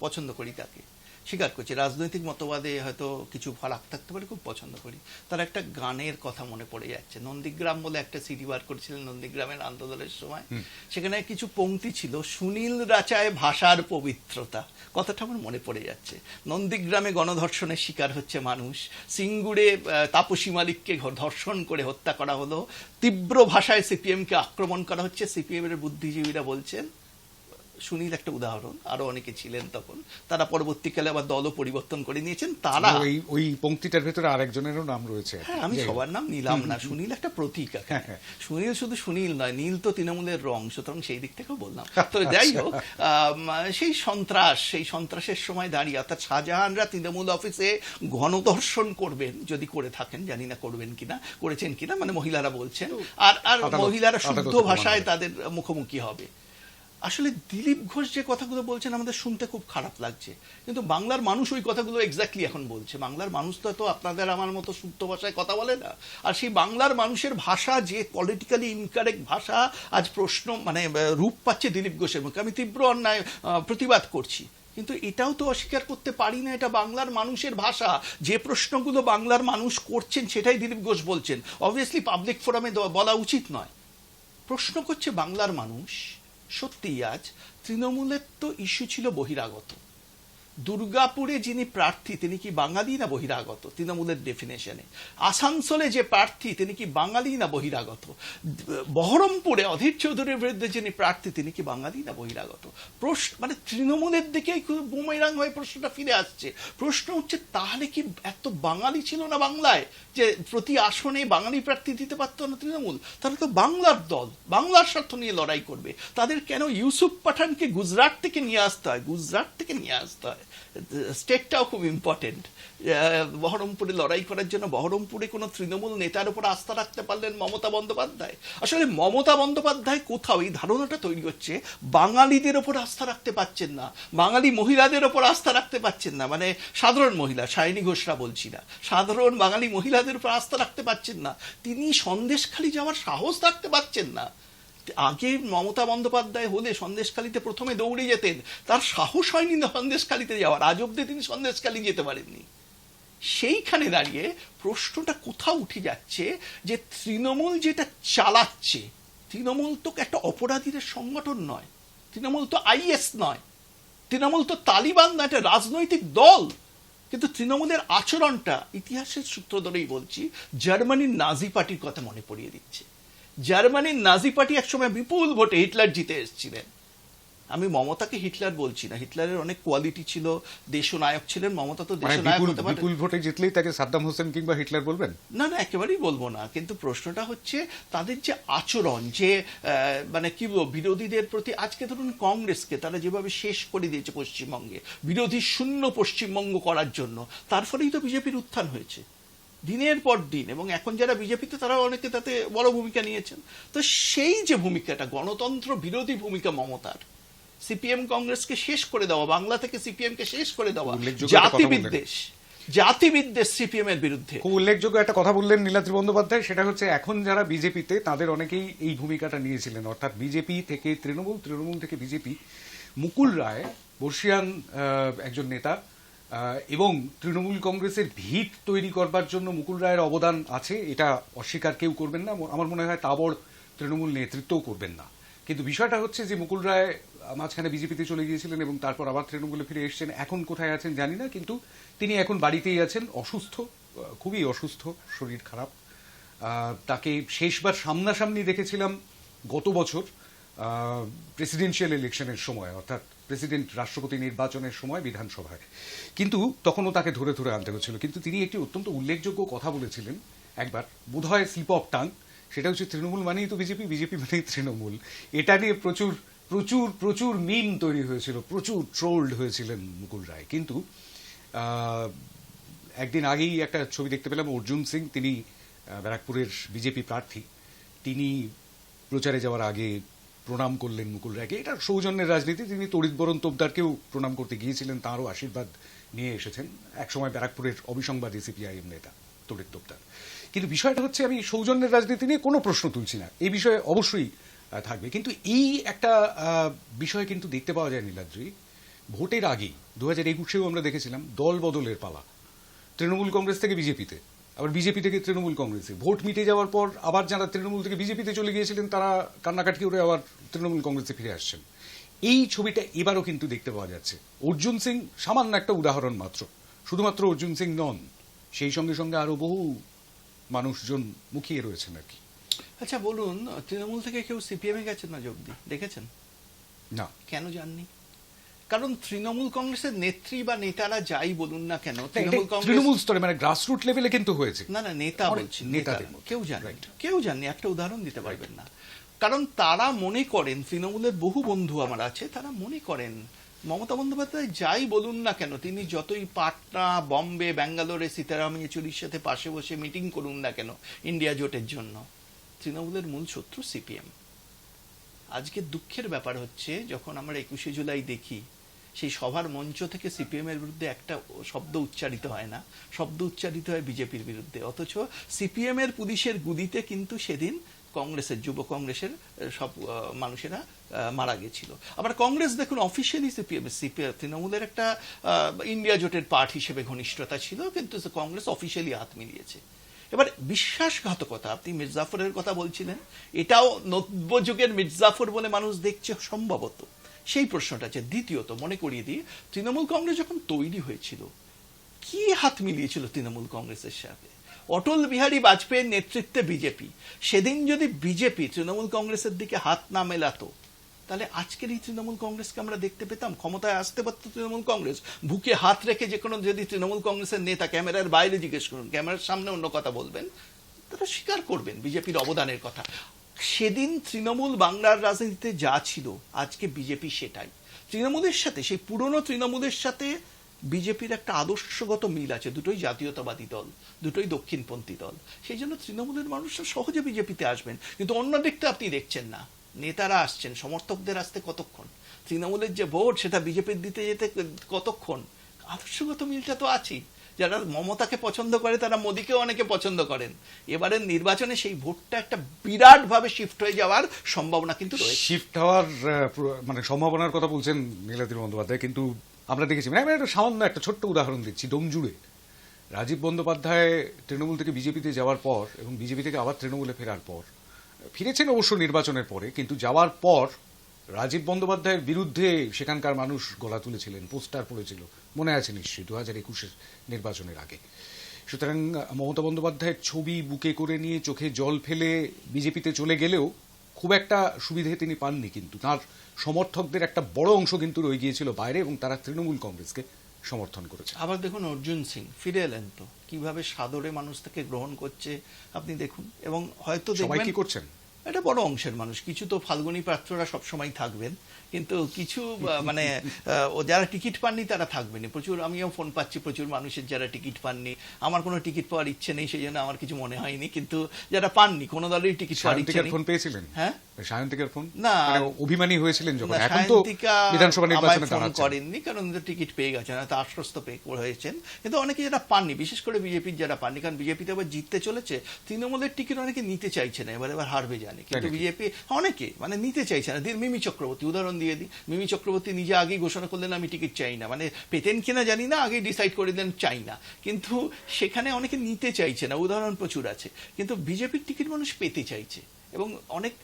পছন্দ করি তাকে, স্বীকার করছি। রাজনৈতিক মতবাদে হয়তো কিছু ফারাক থাকতে পারে, খুব পছন্দ করি। তার একটা গানের কথা মনে পড়ে যাচ্ছে, নন্দীগ্রাম বলে একটা সিডি বার করেছিলেন নন্দীগ্রামের আন্দোলনের সময়। সেখানে কিছু পংক্তি ছিল, সুনীল রাচায় ভাষার পবিত্রতা, কথাটা আমার মনে পড়ে যাচ্ছে। নন্দীগ্রামে গণধর্ষণের শিকার হচ্ছে মানুষ, সিঙ্গুরে তাপসী মালিককে ধর্ষণ করে হত্যা করা হলো, তীব্র ভাষায় সিপিএমকে আক্রমণ করা হচ্ছে। সিপিএম এর বুদ্ধিজীবীরা বলছেন, সুনীল একটা উদাহরণ, আরো অনেকে ছিলেন তখন, তারা পরবর্তীকালে আবার দলও পরিবর্তন করে নিয়েছেন। তারা ওই পংক্তিটার ভেতরে আরেকজনেরও নাম রয়েছে। হ্যাঁ, আমি সবার নাম নিলাম না, সুনীল একটা প্রতীক। সুনীল শুধু সুনীল নয়, নীল তো তৃণমূলের রং, সুতরাং সেই দিক থেকেও বললাম। তো যাই হোক, সেই সন্ত্রাসের সময় দাঁড়িয়ে, অর্থাৎ শাহজাহানরা তৃণমূল অফিসে গণধর্ষণ করবেন, যদি করে থাকেন, জানি না করবেন কিনা, করেছেন কিনা, মানে মহিলারা বলছেন, আর মহিলারা শুদ্ধ ভাষায় তাদের মুখোমুখি হবে। আসলে দিলীপ ঘোষ যে কথাগুলো বলছেন আমাদের শুনতে খুব খারাপ লাগছে, কিন্তু বাংলার মানুষ ওই কথাগুলো এক্স্যাক্টলি এখন বলছে। বাংলার মানুষ তো আপনাদের আমার মতো শুদ্ধ ভাষায় কথা বলে না। আর সেই বাংলার মানুষের ভাষা, যে পলিটিক্যালি ইনকারেক্ট ভাষা, আজ প্রশ্ন মানে রূপ পাচ্ছে দিলীপ ঘোষের মুখে। আমি তীব্র অন্যায় প্রতিবাদ করছি, কিন্তু এটাও তো অস্বীকার করতে পারি না, এটা বাংলার মানুষের ভাষা। যে প্রশ্নগুলো বাংলার মানুষ করছেন সেটাই দিলীপ ঘোষ বলছেন। অবভিয়াসলি পাবলিক ফোরামে বলা উচিত নয়। প্রশ্ন করছে বাংলার মানুষ। সত্যি আজ তৃণমূলের তো ইস্যু ছিল বহিরাগত। দুর্গাপুরে যিনি প্রার্থী, তিনি কি বাঙালি না বহিরাগত তৃণমূলের ডেফিনেশনে? আসানসোলে যে প্রার্থী, তিনি কি বাঙালি না বহিরাগত? বহরমপুরে অধীর চৌধুরীর বিরুদ্ধে যিনি প্রার্থী, তিনি কি বাঙালি না বহিরাগত? প্রশ্ন মানে তৃণমূলের দিকেই বুমেরাং হয়ে প্রশ্নটা ফিরে আসছে। প্রশ্ন হচ্ছে, তাহলে কি এত বাঙালি ছিল না বাংলায়, যে প্রতি আসনে বাঙালি প্রার্থী দিতে পারত না তৃণমূল? তাহলে তো বাংলার দল, বাংলার স্বার্থ নিয়ে লড়াই করবে। তাদের কেন ইউসুফ পাঠানকে গুজরাট থেকে নিয়ে আসতে হয়? স্টেটটাও খুব ইম্পর্টেন্ট। বহরমপুরে লড়াই করার জন্য বহরমপুরে কোনো তৃণমূল নেতার উপর আস্থা রাখতে পারলেন মমতা বন্দ্যোপাধ্যায়? আসলে মমতা বন্দ্যোপাধ্যায় কোথাও এই ধারণাটা তৈরি হচ্ছে বাঙালিদের ওপর আস্থা রাখতে পারছেন না, বাঙালি মহিলাদের ওপর আস্থা রাখতে পারছেন না, মানে সাধারণ মহিলা, সায়নী ঘোষরা বলছি না, সাধারণ বাঙালি মহিলাদের উপর আস্থা রাখতে পারছেন না। তিনি সন্দেশখালি যাওয়ার সাহস রাখতে পারছেন না। আগে মমতা বন্দ্যোপাধ্যায় হলে সন্দেশখালিতে প্রথমে দৌড়ে যেতেন, তার সাহস হয়নি না সন্দেশখালিতে যাওয়ার, আজ অব্দি তিনি সন্দেশখালি যেতে পারেননি। সেইখানে দাঁড়িয়ে প্রশ্নটা কোথাও উঠে যাচ্ছে যে তৃণমূল যেটা চালাচ্ছে, তৃণমূল তো একটা অপরাধীদের সংগঠন নয়, তৃণমূল তো আইএস নয়, তৃণমূল তো তালিবান না, একটা রাজনৈতিক দল। কিন্তু তৃণমূলের আচরণটা ইতিহাসের সূত্র ধরেই বলছি, জার্মানির নাজি পার্টির কথা মনে পড়িয়ে দিচ্ছে। জার্মানির নাজি পার্টি একসময় বিপুল ভোটে হিটলার জিতে এসেছিলেন। আমি মমতাকে হিটলার বলছি না, হিটলারের অনেক কোয়ালিটি ছিল, দেশনায়ক ছিলেন, মমতা তো দেশনায়ক হতে পারে। বিপুল ভোটে জিতলেই তাকে সাদ্দাম হোসেন কিংবা হিটলার বলবেন? না না, একেবারেই বলবো না, কিন্তু প্রশ্নটা হচ্ছে তাদের যে আচরণ, যে মানে কি বলবো, বিরোধীদের প্রতি। আজকে ধরুন কংগ্রেসকে তারা যেভাবে শেষ করে দিয়েছে পশ্চিমবঙ্গে, বিরোধী শূন্য পশ্চিমবঙ্গ করার জন্য, তার ফলেই তো বিজেপির উত্থান হয়েছে দিনের পর দিন। এবং এখন যারা বিজেপিতে, তারা অনেকে তাতে বড় ভূমিকা নিয়েছেন। তো সেই যে ভূমিকাটা, গণতন্ত্র বিরোধী ভূমিকা মমতার, সিপিএম কংগ্রেসকে শেষ করে দেওয়া, বাংলা থেকে সিপিএম কে শেষ করে দেওয়া, জাতিবিদ্বেষ সিপিএম এর বিরুদ্ধে। খুব উল্লেখযোগ্য একটা কথা বললেন নীলাদ্রি বন্দ্যোপাধ্যায়, সেটা হচ্ছে এখন যারা বিজেপিতে তাদের অনেকেই এই ভূমিকাটা নিয়েছিলেন, অর্থাৎ বিজেপি থেকে তৃণমূল, তৃণমূল থেকে বিজেপি। মুকুল রায় বর্ষিয়ান একজন নেতা, এবং তৃণমূল কংগ্রেসের ভিত তৈরি করবার জন্য মুকুল রায়ের অবদান আছে, এটা অস্বীকার কেউ করবেন না। আমার মনে হয় তাবড় তৃণমূল নেতৃত্বও করবেন না। কিন্তু বিষয়টা হচ্ছে যে মুকুল রায় মাঝখানে বিজেপিতে চলে গিয়েছিলেন এবং তারপর আবার তৃণমূলে ফিরে এসেছেন। এখন কোথায় আছেন জানি না, কিন্তু তিনি এখন বাড়িতেই আছেন, অসুস্থ, খুবই অসুস্থ, শরীর খারাপ। তাকে শেষবার সামনাসামনি দেখেছিলাম গত বছর প্রেসিডেন্সিয়াল ইলেকশনের সময়, অর্থাৎ প্রেসিডেন্ট রাষ্ট্রপতি নির্বাচনের সময় বিধানসভায়, কিন্তু তখনও তাকে ধরে ধরে আনতে হচ্ছিল। কিন্তু তিনি একটি অত্যন্ত উল্লেখযোগ্য কথা বলেছিলেন একবার, বোধহয় স্লিপ অফ টাং, সেটা হচ্ছে তৃণমূল মানেই তো বিজেপি, বিজেপি মানেই তৃণমূল। এটা নিয়ে প্রচুর প্রচুর প্রচুর মিম তৈরি হয়েছিল, প্রচুর ট্রোলড হয়েছিলেন মুকুল রায়। কিন্তু একদিন আগেই একটা ছবি দেখতে পেলাম, অর্জুন সিং, তিনি ব্যারাকপুরের বিজেপি প্রার্থী, তিনি প্রচারে যাওয়ার আগে প্রণাম করলেন মুকুল রায়কে। এটা সৌজন্যের রাজনীতি। তিনি তড়িৎ বরণ তোপদারকেও প্রণাম করতে গিয়েছিলেন, তাঁরও আশীর্বাদ নিয়ে এসেছেন, একসময় ব্যারাকপুরের অবিসংবাদী সিপিআইএম নেতা তড়িৎ তোপদার। কিন্তু বিষয়টা হচ্ছে, আমি সৌজন্যের রাজনীতি নিয়ে কোনো প্রশ্ন তুলছি না, এই বিষয়ে অবশ্যই থাকবে। কিন্তু এই একটা বিষয় কিন্তু দেখতে পাওয়া যায় নীলাদ্রি, ভোটের আগেই 2021-এও আমরা দেখেছিলাম দল বদলের পালা, তৃণমূল কংগ্রেস থেকে বিজেপিতে, আবার বিজেপি থেকে তৃণমূল কংগ্রেসে। ভোট মিটে যাওয়ার পর আবার যারা তৃণমূল থেকে বিজেপিতে চলে গিয়েছিলেন তারা কান্নাকাটি করে আবার তৃণমূল কংগ্রেসে ফিরে আসছেন। এই ছবিটা এবারও কিন্তু দেখতে পাওয়া যাচ্ছে। অর্জুন সিং সামান্য একটা উদাহরণ মাত্র, শুধুমাত্র অর্জুন সিং নন, সেই সঙ্গে সঙ্গে আরো বহু মানুষজন মুখিয়ে রয়েছেন আর কি। আচ্ছা বলুন, তৃণমূল থেকে কেউ সিপিএম এ গেছেন না যোগ দিয়ে, দেখেছেন? না। কেন যাননি? কারণ তৃণমূল কংগ্রেসের নেত্রী বা নেতারা যাই বলুন না কেন, তৃণমূল স্তরে মানে গ্রাসরুট লেভেলে কিন্তু হয়েছে। না না, নেতা বলছি, নেতাদের কেউ জাননি, একটা উদাহরণ দিতে পারবেন না। কারণ তারা মনে করেন, তৃণমূলের বহু বন্ধু আমার আছে, তারা মনে করেন মমতা বন্দ্যোপাধ্যায় যাই বলুন না কেন, তিনি যতই পাটনা, বম্বে, ব্যাঙ্গালোরে সীতারাম ইয়েচুরির সাথে পাশে বসে মিটিং করুন না কেন ইন্ডিয়া জোটের জন্য, তৃণমূলের মূল শত্রু সিপিএম। আজকে দুঃখের ব্যাপার হচ্ছে, যখন আমরা 21শে জুলাই দেখি, সেই সভার মঞ্চ থেকে সিপিএম এর বিরুদ্ধে একটা শব্দ উচ্চারিত হয় না, শব্দ উচ্চারিত হয় বিজেপির বিরুদ্ধে। অথচ সিপিএম এর পুলিশের গুলিতে কিন্তু সেদিন কংগ্রেসের, যুব কংগ্রেসের সব মানুষেরা মারা গেছিল। আবার কংগ্রেস দেখুন অফিসিয়ালি সিপিএম তৃণমূলের একটা ইন্ডিয়া জোটের পার্ট হিসেবে ঘনিষ্ঠতা ছিল, কিন্তু কংগ্রেস অফিসিয়ালি হাত মিলিয়েছে। এবার বিশ্বাসঘাতকতা, আপনি মির্জাফরের কথা বলছিলেন, এটাও নব্যযুগের মির্জাফর বলে মানুষ দেখছে সম্ভবত, সেই প্রশ্নটা আছে। দ্বিতীয়ত মনে করিয়ে দিই, তৃণমূল কংগ্রেস যখন তৈরি হয়েছিল, কি হাত মিলিয়েছিল তৃণমূল কংগ্রেসের সাথে? অটল বিহারী বাজপেয়ীর নেতৃত্বে বিজেপি। সেদিন যদি বিজেপি তৃণমূল কংগ্রেসের দিকে হাত না মেলাতো, তাহলে আজকের এই তৃণমূল কংগ্রেসকে আমরা দেখতে পেতাম? ক্ষমতায় আসতে পারতো তৃণমূল কংগ্রেস? বুকে হাত রেখে যে কোনো যদি তৃণমূল কংগ্রেসের নেতা ক্যামেরার বাইরে জিজ্ঞেস করুন, ক্যামেরার সামনে অন্য কথা বলবেন, তারা স্বীকার করবেন বিজেপির অবদানের কথা। সেদিন তৃণমূল বাংলার রাজনীতিতে যা ছিল, আজকে বিজেপি সেটাই। তৃণমূলের সাথে, সেই পুরনো তৃণমূলের সাথে বিজেপির একটা আদর্শগত মিল আছে, দুটোই জাতীয়তাবাদী দল, দুটোই দক্ষিণপন্থী দল। সেই জন্য তৃণমূলের মানুষরা সহজে বিজেপিতে আসবেন। কিন্তু অন্য দিকটা আপনি দেখছেন না, নেতারা আসছেন, সমর্থকদের আসতে কতক্ষণ, তৃণমূলের যে ভোট সেটা বিজেপির দিতে যেতে কতক্ষণ। আদর্শগত মিলটা তো আছেই। যারা মমতাকে পছন্দ করে তারা মোদীকেও অনেকে পছন্দ করেন। এবারের নির্বাচনে সেই ভোটটা একটা বিরাট ভাবে শিফট হয়ে যাওয়ার সম্ভাবনা কিন্তু রয়েছে। শিফট হওয়ার মানে সম্ভাবনার কথা বলছেন নীলাদ্রি বন্দ্যোপাধ্যায়, কিন্তু আমরা দেখেছি, মানে আমি একটা সামান্য একটা ছোট্ট উদাহরণ দিচ্ছি, ডোমজুড়ে রাজীব বন্দ্যোপাধ্যায় তৃণমূল থেকে বিজেপিতে যাওয়ার পর এবং বিজেপি থেকে আবার তৃণমূলে ফেরার পর, ফিরেছেন অবশ্য নির্বাচনের পরে, কিন্তু যাওয়ার পর রাজীব বন্দ্যোপাধ্যায়ের বিরুদ্ধে সেখানকার মানুষ গলা তুলেছিলেন, পোস্টার পড়েছিল, মনে আছে নিশ্চয়ই 2021 নির্বাচনের আগে। সুতরাং মমতা বন্দ্যোপাধ্যায়ের ছবি বুকে করে নিয়ে চোখে জল ফেলে বিজেপিতে চলে গেলেও খুব একটা সুবিধে তিনি পাননি, কিন্তু তার সমর্থকদের একটা বড় অংশ কিন্তু রয়ে গিয়েছিল বাইরে এবং তারা তৃণমূল কংগ্রেসকে সমর্থন করেছে। আবার দেখুন অর্জুন সিং ফিরে এলেন, তো কিভাবে সাদরে মানুষ তাকে গ্রহণ করছে আপনি দেখুন। এবং হয়তো সবাই দেখবেন কি করছেন, এটা বড় অংশের মানুষ, কিছু তো ফাল্গুনী পাত্ররা সবসময় থাকবেন, কিন্তু কিছু মানে যারা টিকিট পাননি তারা থাকবেনি। প্রচুর, আমিও ফোন পাচ্ছি প্রচুর মানুষের যারা টিকিট পাননি। আমার কোনো টিকিট পাওয়ার ইচ্ছে নেই, সেই জন্য আমার কিছু মনে হয়নি, কিন্তু যারা পাননি, কোনো দলেরই টিকিট পাওয়ার ইচ্ছে নেই। ফোন পেয়েছিলেন? হ্যাঁ, সায়ন্তিকার ফোন না, অভিমানী হয়েছিলেন যখন, এখন তো সায়ন্তিকা বিধানসভা নির্বাচনে ফোন করেননি, কারণ টিকিট পেয়ে গেছেন, তা আশ্বস্ত হয়েছেন। কিন্তু অনেকে যারা পাননি, বিশেষ করে বিজেপির যারা পাননি, কারণ বিজেপিতে আবার জিততে চলেছে, তৃণমূলের টিকিট অনেকে নিতে চাইছে না, এবার হারবে জানে, কিন্তু বিজেপি অনেকে মানে নিতে চাইছে না। মিমি চক্রবর্তী উদাহরণ দিয়ে দিই, মিমি চক্রবর্তী নিজে আগেই ঘোষণা করলেন আমি টিকিট চাই না, মানে পেতেন কিনা জানি না, আগেই ডিসাইড করে দেন চাই না, কিন্তু সেখানে অনেকে নিতে চাইছে না, উদাহরণ প্রচুর আছে। কিন্তু বিজেপির টিকিট মানুষ পেতে চাইছে, এবং অনেক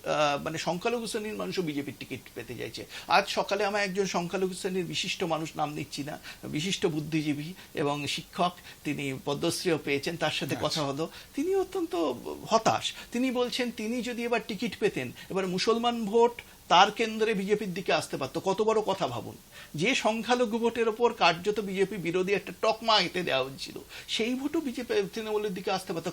মানে সংখ্যালঘু শ্রেণীর মানুষও বিজেপির টিকিট পেতে চাইছে। আজ সকালে আমার একজন সংখ্যালঘু শ্রেণীর বিশিষ্ট মানুষ, নাম নিচ্ছি না, বিশিষ্ট বুদ্ধিজীবী এবং শিক্ষক, তিনি পদ্মশ্রীও পেয়েছেন, তার সাথে কথা হলো, তিনি অত্যন্ত হতাশ। তিনি বলছেন তিনি যদি এবার টিকিট পেতেন, এবার মুসলমান ভোট তার কেন্দ্রে বিজেপির দিকে আসতে পারতো। কত বড় কথা ভাবুন, যে সংখ্যালঘু ভোটের ওপর কার্যত বিজেপি বিরোধী একটা টকমা এঁটে দেওয়া হয়েছিল, সেই ভোটও বিজেপি তৃণমূলের দিকে আসতে পারতো।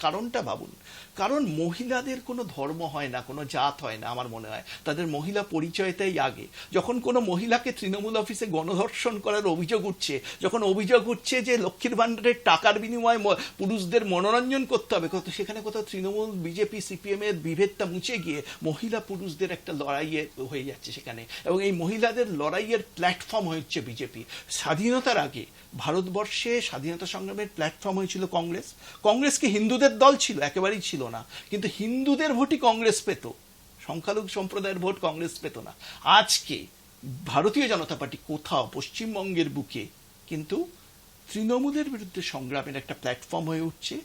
কারণটা ভাবুন, কারণ মহিলাদের কোনো ধর্ম হয় না, কোনো জাত হয় না, আমার মনে হয় তাদের মহিলা পরিচয়টাই আগে। যখন কোনো মহিলাকে তৃণমূল অফিসে গণধর্ষণ করার অভিযোগ উঠছে, যখন অভিযোগ উঠছে যে লক্ষ্মীর ভাণ্ডারের টাকার বিনিময়ে পুরুষদের মনোরঞ্জন করতে হবে, সেখানে কোথাও তৃণমূল, বিজেপি, সিপিএম এর বিভেদটা মুছে গিয়ে মহিলা পুরুষদের একটা লড়াইয়ে হয়ে যাচ্ছে সেখানে, এবং এই মহিলাদের লড়াইয়ের প্ল্যাটফর্ম হচ্ছে বিজেপি। স্বাধীনতার আগে ভারতবর্ষে স্বাধীনতা সংগ্রামের প্ল্যাটফর্ম হয়েছিল কংগ্রেস। কংগ্রেস কি হিন্দুদের দল ছিল? একেবারেই ছিল না, কিন্তু হিন্দুদের ভোটই কংগ্রেস পেত, সংখ্যালঘু সম্প্রদায়ের ভোট কংগ্রেস পেত না। আজকে ভারতীয় জনতা পার্টি কোথাও পশ্চিমবঙ্গের বুকে কিন্তু তৃণমূলের বিরুদ্ধে সংগ্রামের একটা প্ল্যাটফর্ম হয়ে উঠছে।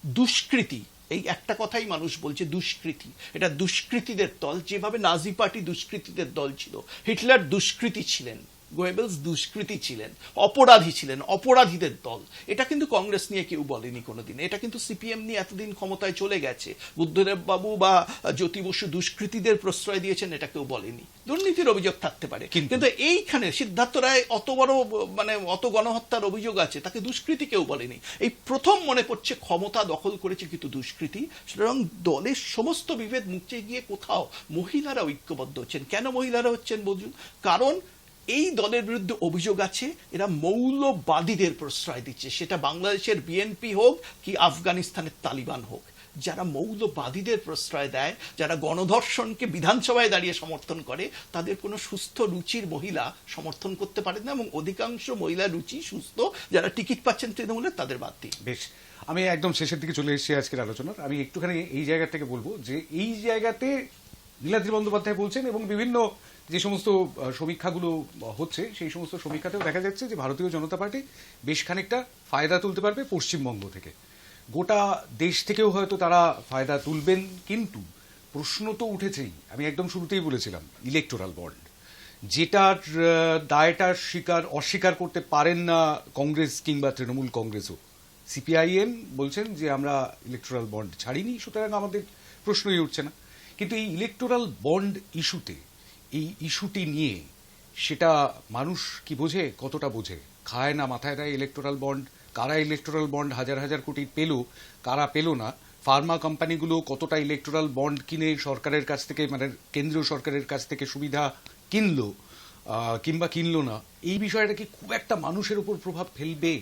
দুষ্কৃতি, এই একটা কথাই মানুষ বলছে, দুষ্কৃতি, এটা দুষ্কৃতীদের দল। যেভাবে নাজি পার্টি দুষ্কৃতীদের দল ছিল, হিটলার দুষ্কৃতী ছিলেন, গোয়েবেলস দুষ্কৃতী ছিলেন, অপরাধী ছিলেন, অপরাধীদের দল। এটা কিন্তু কংগ্রেস নিয়ে কেউ বলেনি কোনোদিন, এটা কিন্তু সিপিএম নিয়ে এতদিন ক্ষমতায় চলে গেছে, বুদ্ধদেব বাবু বা জ্যোতি বসু দুষ্কৃতীদের প্রশ্রয় দিয়েছেন, এটা কেউ বলেনি। দুর্নীতির অভিযোগ থাকতে পারে, কিন্তু এইখানে সিদ্ধার্থ রায় অত বড় মানে অত গণহত্যার অভিযোগ আছে, তাকে দুষ্কৃতী কেউ বলেনি। এই প্রথম মনে পড়ছে ক্ষমতা দখল করেছে কিন্তু দুষ্কৃতী। সুতরাং দলের সমস্ত বিভেদ মুছে গিয়ে কোথাও মহিলারা ঐক্যবদ্ধ হচ্ছেন। কেন মহিলারা হচ্ছেন বুঝুন, কারণ এই দলের বিরুদ্ধে অভিযোগ আছে এরা মৌলবাদীদের প্রশ্রয় দিচ্ছে, সেটা বাংলাদেশের বিএনপি হোক কি আফগানিস্তানের তালিবান হোক। যারা মৌলবাদীদের প্রশ্রয় দেয়, যারা গণধর্ষণকে বিধানসভায় দাঁড়িয়ে সমর্থন করে, তাদের কোনো সুস্থ রুচির মহিলা সমর্থন করতে পারে না, এবং অধিকাংশ মহিলা রুচি সুস্থ, যারা টিকিট পাচ্ছেন তৃণমূলের, তাদের বাদ দিয়ে। বেশ, আমি একদম শেষের দিকে চলে এসেছি আজকের আলোচনার। আমি একটুখানি এই জায়গা থেকে বলবো যে এই জায়গাতে নীলাদ্রি বন্দ্যোপাধ্যায় বলছেন, এবং বিভিন্ন যে সমস্ত সমীক্ষাগুলো হচ্ছে সেই সমস্ত সমীক্ষাতেও দেখা যাচ্ছে যে ভারতীয় জনতা পার্টি বেশ খানিকটা ফায়দা তুলতে পারবে পশ্চিমবঙ্গ থেকে। গোটা দেশ থেকেও হয়তো তারা ফায়দা তুলবেন, কিন্তু প্রশ্ন তো উঠেছেই, আমি একদম শুরুতেই বলেছিলাম, ইলেকটোরাল বন্ড, যেটার দায়টা অস্বীকার করতে পারেন না কংগ্রেস কিংবা তৃণমূল কংগ্রেসও। সিপিআইএম বলছেন যে আমরা ইলেকটোরাল বন্ড ছাড়িনি, সুতরাং আমাদের প্রশ্নই উঠছে না। কিন্তু এই ইলেকটোরাল বন্ড ইস্যুতে, এই ইস্যুটি নিয়ে সেটা মানুষ কি বোঝে, কতটা বোঝে, খায় না মাথায় দেয় ইলেকটোরাল বন্ড, কারা ইলেকটোরাল বন্ড হাজার হাজার কোটি পেল, কারা পেল না, ফার্মা কোম্পানিগুলো কতটা ইলেকটোরাল বন্ড কিনে সরকারের কাছ থেকে, মানে কেন্দ্রীয় সরকারের কাছ থেকে সুবিধা কিনলো, কিংবা কিনলো না, এই বিষয়টা কি খুব একটা মানুষের উপর প্রভাব ফেলবে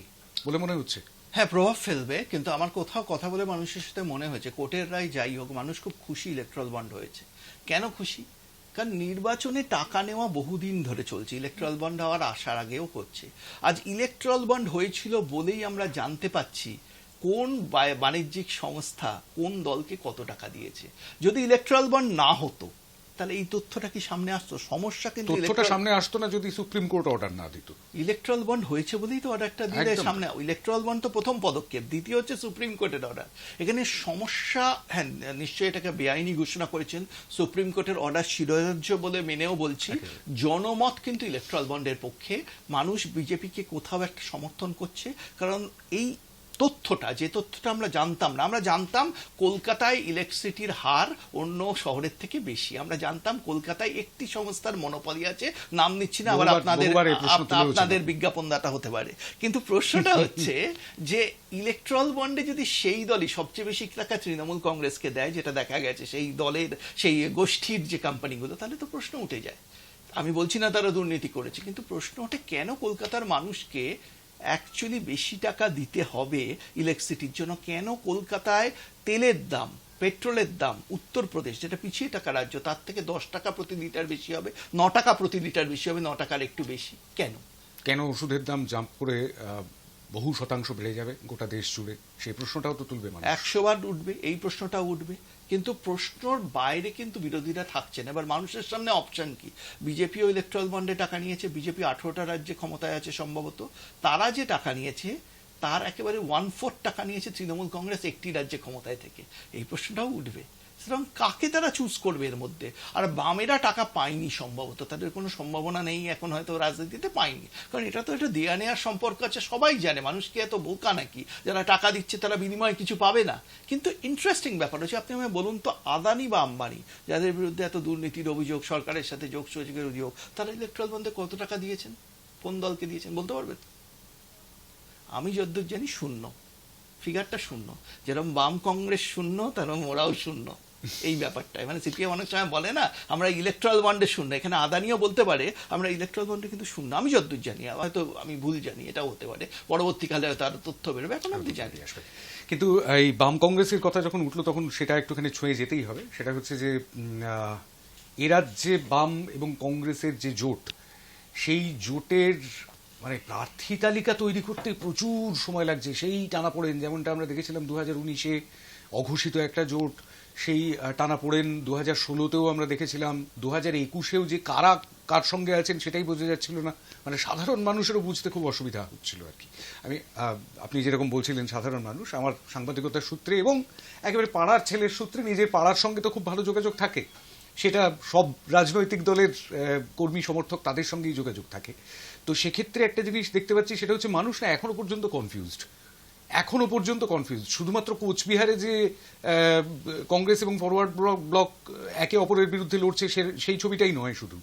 বলে মনে হচ্ছে? হ্যাঁ, প্রভাব ফেলবে, কিন্তু আমার কোথাও কথা বলে মানুষের সাথে মনে হয়েছে কোর্টের রায় যাই হোক মানুষ খুব খুশি ইলেকট্রাল বন্ড হয়েছে। কেন খুশি? কারণ নির্বাচনে টাকা নেওয়া বহুদিন ধরে চলছে, ইলেকট্রাল বন্ড হওয়ার আসার আগেও করছে। আজ ইলেকট্রাল বন্ড হয়েছিল বলেই আমরা জানতে পাচ্ছি কোন বাণিজ্যিক সংস্থা কোন দলকে কত টাকা দিয়েছে। যদি ইলেকট্রাল বন্ড না হতো তাহলে এই তথ্যটা কি সামনে আসতো? সমস্যা কিন্তু তথ্যটা সামনে আসতো না যদি সুপ্রিম কোর্ট অর্ডার না দিত। ইলেকট্রাল বন্ড হয়েছে বলেই তো অর্ডারটা দিলে সামনে। ইলেকট্রাল বন্ড তো প্রথম পদক্ষেপ, দ্বিতীয় হচ্ছে সুপ্রিম কোর্টের অর্ডার। এখানে সমস্যা, হ্যাঁ নিশ্চয়ই এটাকে বেআইনি ঘোষণা করেছেন, সুপ্রিম কোর্টের অর্ডার শিরোধার্য বলে মেনেও বলছি। জনমত কিন্তু ইলেকট্রাল বন্ডের পক্ষে, মানুষ বিজেপিকে কোথাও একটা সমর্থন করছে। কারণ এই তথ্যটা, যে তথ্যটা আমরা জানতাম না, আমরা জানতাম কলকাতায় ইলেকট্রিসিটির হার অন্য শহরের থেকে বেশি, আমরা জানতাম কলকাতায় একটি সংস্থার মনোপলি আছে, নাম নিচ্ছি না, আবার আপনাদের বিজ্ঞাপনদাতা হতে পারে। কিন্তু প্রশ্নটা হচ্ছে যে ইলেকট্রাল বন্ডে যদি সেই দলই সবচেয়ে বেশি টাকা তৃণমূল কংগ্রেসকে দেয়, যেটা দেখা গেছে সেই দলের সেই গোষ্ঠীর যে কোম্পানিগুলো, তাহলে তো প্রশ্ন উঠে যায়। আমি বলছি না তারা দুর্নীতি করেছে, কিন্তু প্রশ্ন ওঠে কেন কলকাতার মানুষকে অ্যাকচুয়ালি বেশি টাকা দিতে হবে ইলেকট্রিসিটির জন্য? কেন কলকাতায় তেলের দাম, পেট্রোলের দাম, উত্তরপ্রদেশ যেটা পিছিয়ে থাকা রাজ্য, তার থেকে 10 টাকা প্রতি লিটার বেশি হবে, 9 টাকা প্রতি লিটার বেশি হবে, 9 টাকার একটু বেশি? কেন? কেন ওষুধের দাম জাম্প করে বহু শতাংশ বেড়ে যাবে গোটা দেশ জুড়ে? সেই প্রশ্নটাও তো তুলবে মানুষ। 100 বার উঠবে, এই প্রশ্নটাও উঠবে, কিন্তু প্রশ্নর বাইরে কিন্তু বিরোধীরা থাকছেন। এবার মানুষের সামনে অপশন কি? বিজেপিও ইলেকট্রাল বন্ডে টাকা নিয়েছে, বিজেপি 18টা রাজ্যে ক্ষমতায় আছে সম্ভবত, তারা যে টাকা নিয়েছে তার একেবারে 1/4 টাকা নিয়েছে তৃণমূল কংগ্রেস একটি রাজ্যে ক্ষমতায় থেকে। এই প্রশ্নটাও উঠবে। সুতরাং কাকে তারা চুজ করবে এর মধ্যে? আর বামেরা টাকা পায়নি সম্ভবত, তাদের কোনো সম্ভাবনা নেই এখন, হয়তো রাজনীতিতে পায়নি, কারণ এটা তো একটা দেয়া নেওয়ার সম্পর্ক আছে, সবাই জানে। মানুষ কি এত বোকা নাকি যারা টাকা দিচ্ছে তারা বিনিময়ে কিছু পাবে না? কিন্তু ইন্টারেস্টিং ব্যাপার হচ্ছে, আপনি আমায় বলুন তো, আদানি বা আম্বানি যাদের বিরুদ্ধে এত দুর্নীতির অভিযোগ, সরকারের সাথে যোগসহযোগের অভিযোগ, তারা ইলেকট্রাল বন্ডে কত টাকা দিয়েছেন? কোন দলকে দিয়েছেন বলতে পারবেন? আমি যতদূর জানি শূন্য, ফিগারটা শূন্য। যেরকম বাম কংগ্রেস শূন্য, তেরকম ওরাও শূন্য। এই ব্যাপারটাই মানে সিপিএম অনেক সময় বলে না আমরা ইলেকট্রাল বন্ডে শূন্য, এখানে আদানিও বলতে পারে আমরা ইলেকট্রাল বন্ডে কিন্তু শূন্য। আমি যতদূর জানি, হয়তো আমি ভুল জানি, এটাও হতে পারে, পরবর্তীকালে হয়তো আরো তথ্য বেরোবে, এখন অব্দি জানি আসবে। কিন্তু এই বাম কংগ্রেসের কথা যখন উঠলো তখন সেটা একটুখানি ছুঁয়ে যেতেই হবে। সেটা হচ্ছে যে এ রাজ্যে বাম এবং কংগ্রেসের যে জোট, সেই জোটের মানে প্রার্থী তালিকা তৈরি করতে প্রচুর সময় লাগছে। সেই টানাপোড়েন যেমনটা আমরা দেখেছিলাম 2019-এ, অঘোষিত একটা জোট, সেই টানাপোড়েন 2016-তেও আমরা দেখেছিলাম, 2021-এও যে কারা কার সঙ্গে আছেন সেটাই বোঝা যাচ্ছিল না। মানে সাধারণ মানুষেরও বুঝতে খুব অসুবিধা হচ্ছিল আর কি। আপনি যেরকম বলছিলেন সাধারণ মানুষ, আমার সাংবাদিকতার সূত্রে এবং একেবারে পাড়ার ছেলের সূত্রে, নিজের পাড়ার সঙ্গে তো খুব ভালো যোগাযোগ থাকে, সেটা সব রাজনৈতিক দলের কর্মী সমর্থক তাদের সঙ্গেই যোগাযোগ থাকে। তো সেক্ষেত্রে একটা জিনিস দেখতে পাচ্ছি, সেটা হচ্ছে মানুষ না এখনো পর্যন্ত কনফিউজড। শুধুমাত্র কোচবিহারে যে কংগ্রেস এবং ফরওয়ার্ড ব্লক একে অপরের বিরুদ্ধে লড়ছে সেই ছবিটাই নয়, শুধু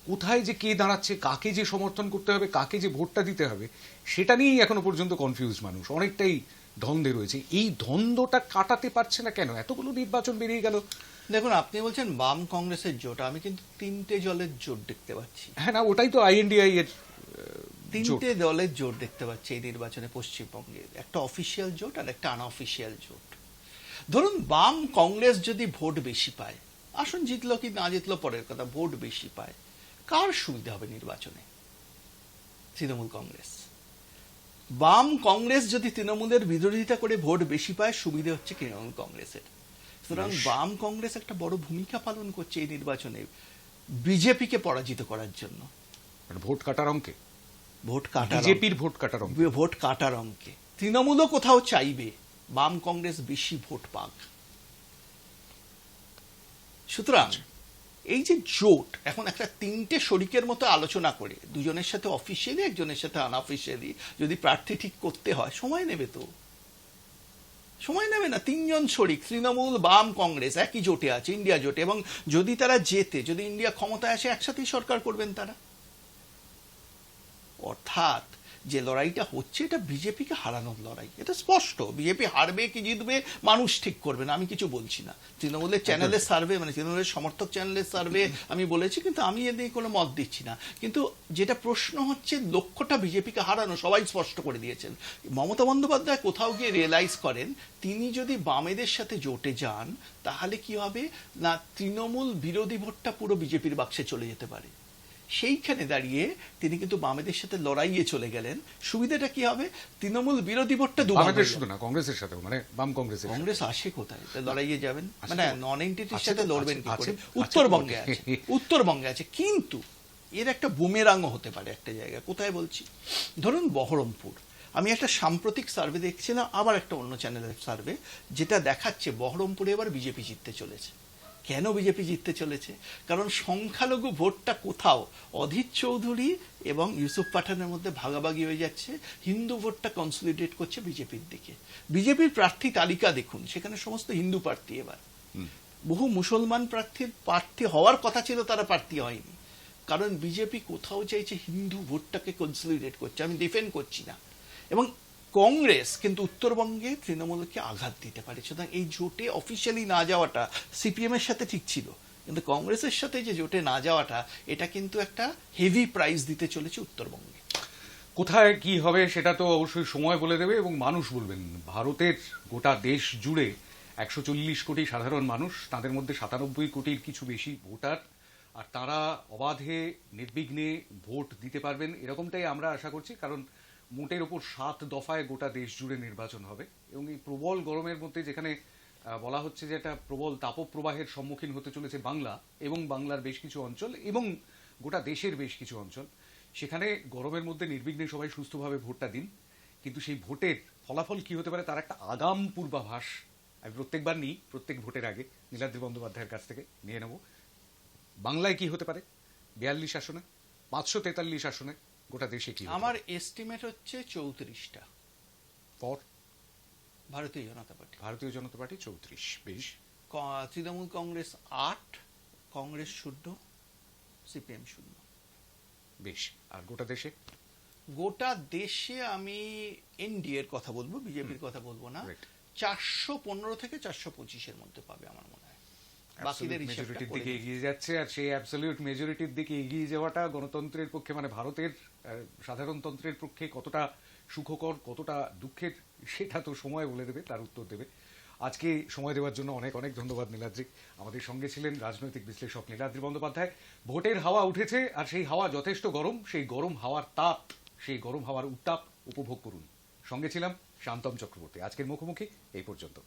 কোথায় যে কে দাঁড়াচ্ছে, কাকে যে সমর্থন করতে হবে, কাকে যে ভোটটা দিতে হবে, সেটা নিয়েই এখনো পর্যন্ত কনফিউজড মানুষ, অনেকটাই দ্বন্দ্বে রয়েছে। এই দ্বন্দ্বটা কাটাতে পারছে না কেন? এতগুলো নির্বাচন বেরিয়ে গেল। দেখুন, আপনি বলছেন বাম কংগ্রেসের জোট, আমি কিন্তু 3টে দলের জোট দেখতে পাচ্ছি। হ্যাঁ না, ওটাই তো INDI এর 3টে দলের জোট দেখতে পাচ্ছি এই নির্বাচনে পশ্চিমবঙ্গে। একটা অফিসিয়াল জোট আর একটা আনঅফিসিয়াল জোট। ধরুন বাম কংগ্রেস যদি ভোট বেশি পায়, আসন জিতলো কি না জিতলো পরের কথা, ভোট বেশি পায়, কার সুবিধা হবে নির্বাচনে? তৃণমূল কংগ্রেস। বাম কংগ্রেস যদি তৃণমূলের বিরোধিতা করে ভোট বেশি পায়, সুবিধা হচ্ছে তৃণমূল কংগ্রেসের। সুতরাং বাম কংগ্রেস একটা বড় ভূমিকা পালন করছে এই নির্বাচনে বিজেপিকে পরাজিত করার জন্য। ভোট কাটার অঙ্কে, বিজেপির ভোট কাটার অঙ্কে তৃণমূলও কোথাও চাইবে বাম কংগ্রেস বেশি ভোট পাক। সুতরাং এই যে জোট, এখন একটা 3টে শরিকের মতো আলোচনা করে, দুজনের সাথে অফিসিয়ালি, একজনের সাথে আনঅফিসিয়ালি যদি প্রার্থী ঠিক করতে হয়, সময় নেবে তো, সময় নেবে না? 3জন শরিক, তৃণমূল, বাম, কংগ্রেস একই জোটে আছে, ইন্ডিয়া জোটে, এবং যদি তারা জেতে, যদি ইন্ডিয়া ক্ষমতায় আসে, একসাথেই সরকার করবেন তারা। অর্থাৎ যে লড়াইটা হচ্ছে এটা বিজেপিকে হারানোর লড়াই, এটা স্পষ্ট। বিজেপি হারবে কি জিতবে মানুষ ঠিক করবে না, আমি কিছু বলছি না। তৃণমূলের চ্যানেলের সার্ভে, মানে তৃণমূলের সমর্থক চ্যানেলের সার্ভে আমি বলেছি, কিন্তু আমি এ নিয়ে কোনো মত দিচ্ছি না। কিন্তু যেটা প্রশ্ন হচ্ছে, লক্ষ্যটা বিজেপিকে হারানো, সবাই স্পষ্ট করে দিয়েছেন। মমতা বন্দ্যোপাধ্যায় কোথাও গিয়ে রিয়েলাইজ করেন তিনি যদি বামেদের সাথে জোটে যান তাহলে কি হবে না, তৃণমূল বিরোধী ভোটটা পুরো বিজেপির বাক্সে চলে যেতে পারে। সেইখানে দাঁড়িয়ে তিনি কিন্তু বামেদের সাথে লড়াইয়ে চলে গেলেন। সুবিধাটা কি হবে, তৃণমূল বিরোধী ভোটটা শুধু না, কংগ্রেসের সাথেও, মানে বাম কংগ্রেসের, কংগ্রেস আসে কোথায় লড়াইয়ে যাবেন, মানে নন এন্টিটির সাথে লড়বেন কি করে? উত্তরবঙ্গে উত্তরবঙ্গে আছে, কিন্তু এর একটা বুমেরাংও হতে পারে একটা জায়গা। কোথায় বলছি, ধরুন বহরমপুর। আমি একটা সাম্প্রতিক সার্ভে দেখছিলাম, আবার একটা অন্য চ্যানেলের সার্ভে, যেটা দেখাচ্ছে বহরমপুরে এবার বিজেপি জিততে চলেছে। কেন বিজেপি জিততে চলেছে? কারণ সংখ্যালঘু ভোটটা কোথাও অধীর চৌধুরী এবং ইউসুফ পাঠানের মধ্যে ভাগাভাগি হয়ে যাচ্ছে, হিন্দু ভোটটা কনসলিডেট করছে বিজেপির দিকে। বিজেপির প্রার্থী তালিকা দেখুন, সেখানে সমস্ত হিন্দু প্রার্থী। এবার বহু মুসলমান প্রার্থী হওয়ার কথা ছিল, তারা প্রার্থী হয়নি, কারণ বিজেপি কোথাও চাইছে হিন্দু ভোটটাকে কনসলিডেট করছে। আমি ডিফেন্ড করছি না। এবং কংগ্রেস কিন্তু উত্তরবঙ্গে তৃণমূলকে আঘাত দিতে পারে। সুতরাং এই জোটে অফিসিয়ালি না যাওয়াটা সিপিএম এর সাথে ঠিক ছিল, কিন্তু কংগ্রেসের সাথে যে জোটে না যাওয়াটা, এটা কিন্তু একটা হেভি প্রাইস দিতে চলেছে উত্তরবঙ্গে। কোথায় কি হবে সেটা তো অবশ্যই সময় বলে দেবে এবং মানুষ বলবেন। ভারতের গোটা দেশ জুড়ে 140 কোটি সাধারণ মানুষ, তাদের মধ্যে 97 কোটির কিছু বেশি ভোটার, আর তারা অবাধে নির্বিঘ্নে ভোট দিতে পারবেন এরকমটাই আমরা আশা করছি। কারণ মোটের ওপর 7 দফায় গোটা দেশ জুড়ে নির্বাচন হবে এবং এই প্রবল গরমের মধ্যে, যেখানে বলা হচ্ছে যে একটা প্রবল তাপপ্রবাহের সম্মুখীন হতে চলেছে বাংলা এবং বাংলার বেশ কিছু অঞ্চল এবং গোটা দেশের বেশ কিছু অঞ্চল, সেখানে গরমের মধ্যে নির্বিঘ্নে সবাই সুস্থভাবে ভোটটা দিন। কিন্তু সেই ভোটের ফলাফল কি হতে পারে তার একটা আগাম পূর্বাভাস আমি প্রত্যেকবার নিই, প্রত্যেক ভোটের আগে নীলাদ্রি বন্দ্যোপাধ্যায়ের কাছ থেকে নিয়ে নেব। বাংলায় কি হতে পারে 42 আসনে, 543 আসনে গোটা দেশে কি? আমার এস্টিমেট হচ্ছে 34টা ফর ভারতীয় জনতা পার্টি। ভারতীয় জনতা পার্টি 34, বেশ। তৃণমূল কংগ্রেস 8, কংগ্রেস 0, সিপিএম 0, বেশ। আর গোটা দেশে? গোটা দেশে আমি এনডিএ এর কথা বলবো, বিজেপির কথা বলবো না। 415 থেকে 425 এর মধ্যে পাবে আমার মনে হয়। বাকিদের মেজরিটির দিকে এগিয়ে যাচ্ছে, আর সেই অ্যাবসলিউট মেজরিটির দিকে এগিয়ে যাওয়াটা গণতন্ত্রের পক্ষে, মানে ভারতের সাধারণতন্ত্রের পক্ষে কতটা সুখকর, কতটা দুঃখের, সেটা তো সময় বলে দেবে, তার উত্তর দেবে। আজকে সময় দেওয়ার জন্য অনেক অনেক ধন্যবাদ নীলাদ্রি। আমাদের সঙ্গে ছিলেন রাজনৈতিক বিশ্লেষক নীলাদ্রি বন্দ্যোপাধ্যায়। ভোটের হাওয়া উঠেছে, আর সেই হাওয়া যথেষ্ট গরম। সেই গরম হাওয়ার তাপ, সেই গরম হাওয়ার উত্তাপ উপভোগ করুন। সঙ্গে ছিলাম শান্তম চক্রবর্তী। আজকের মুখোমুখি এই পর্যন্ত।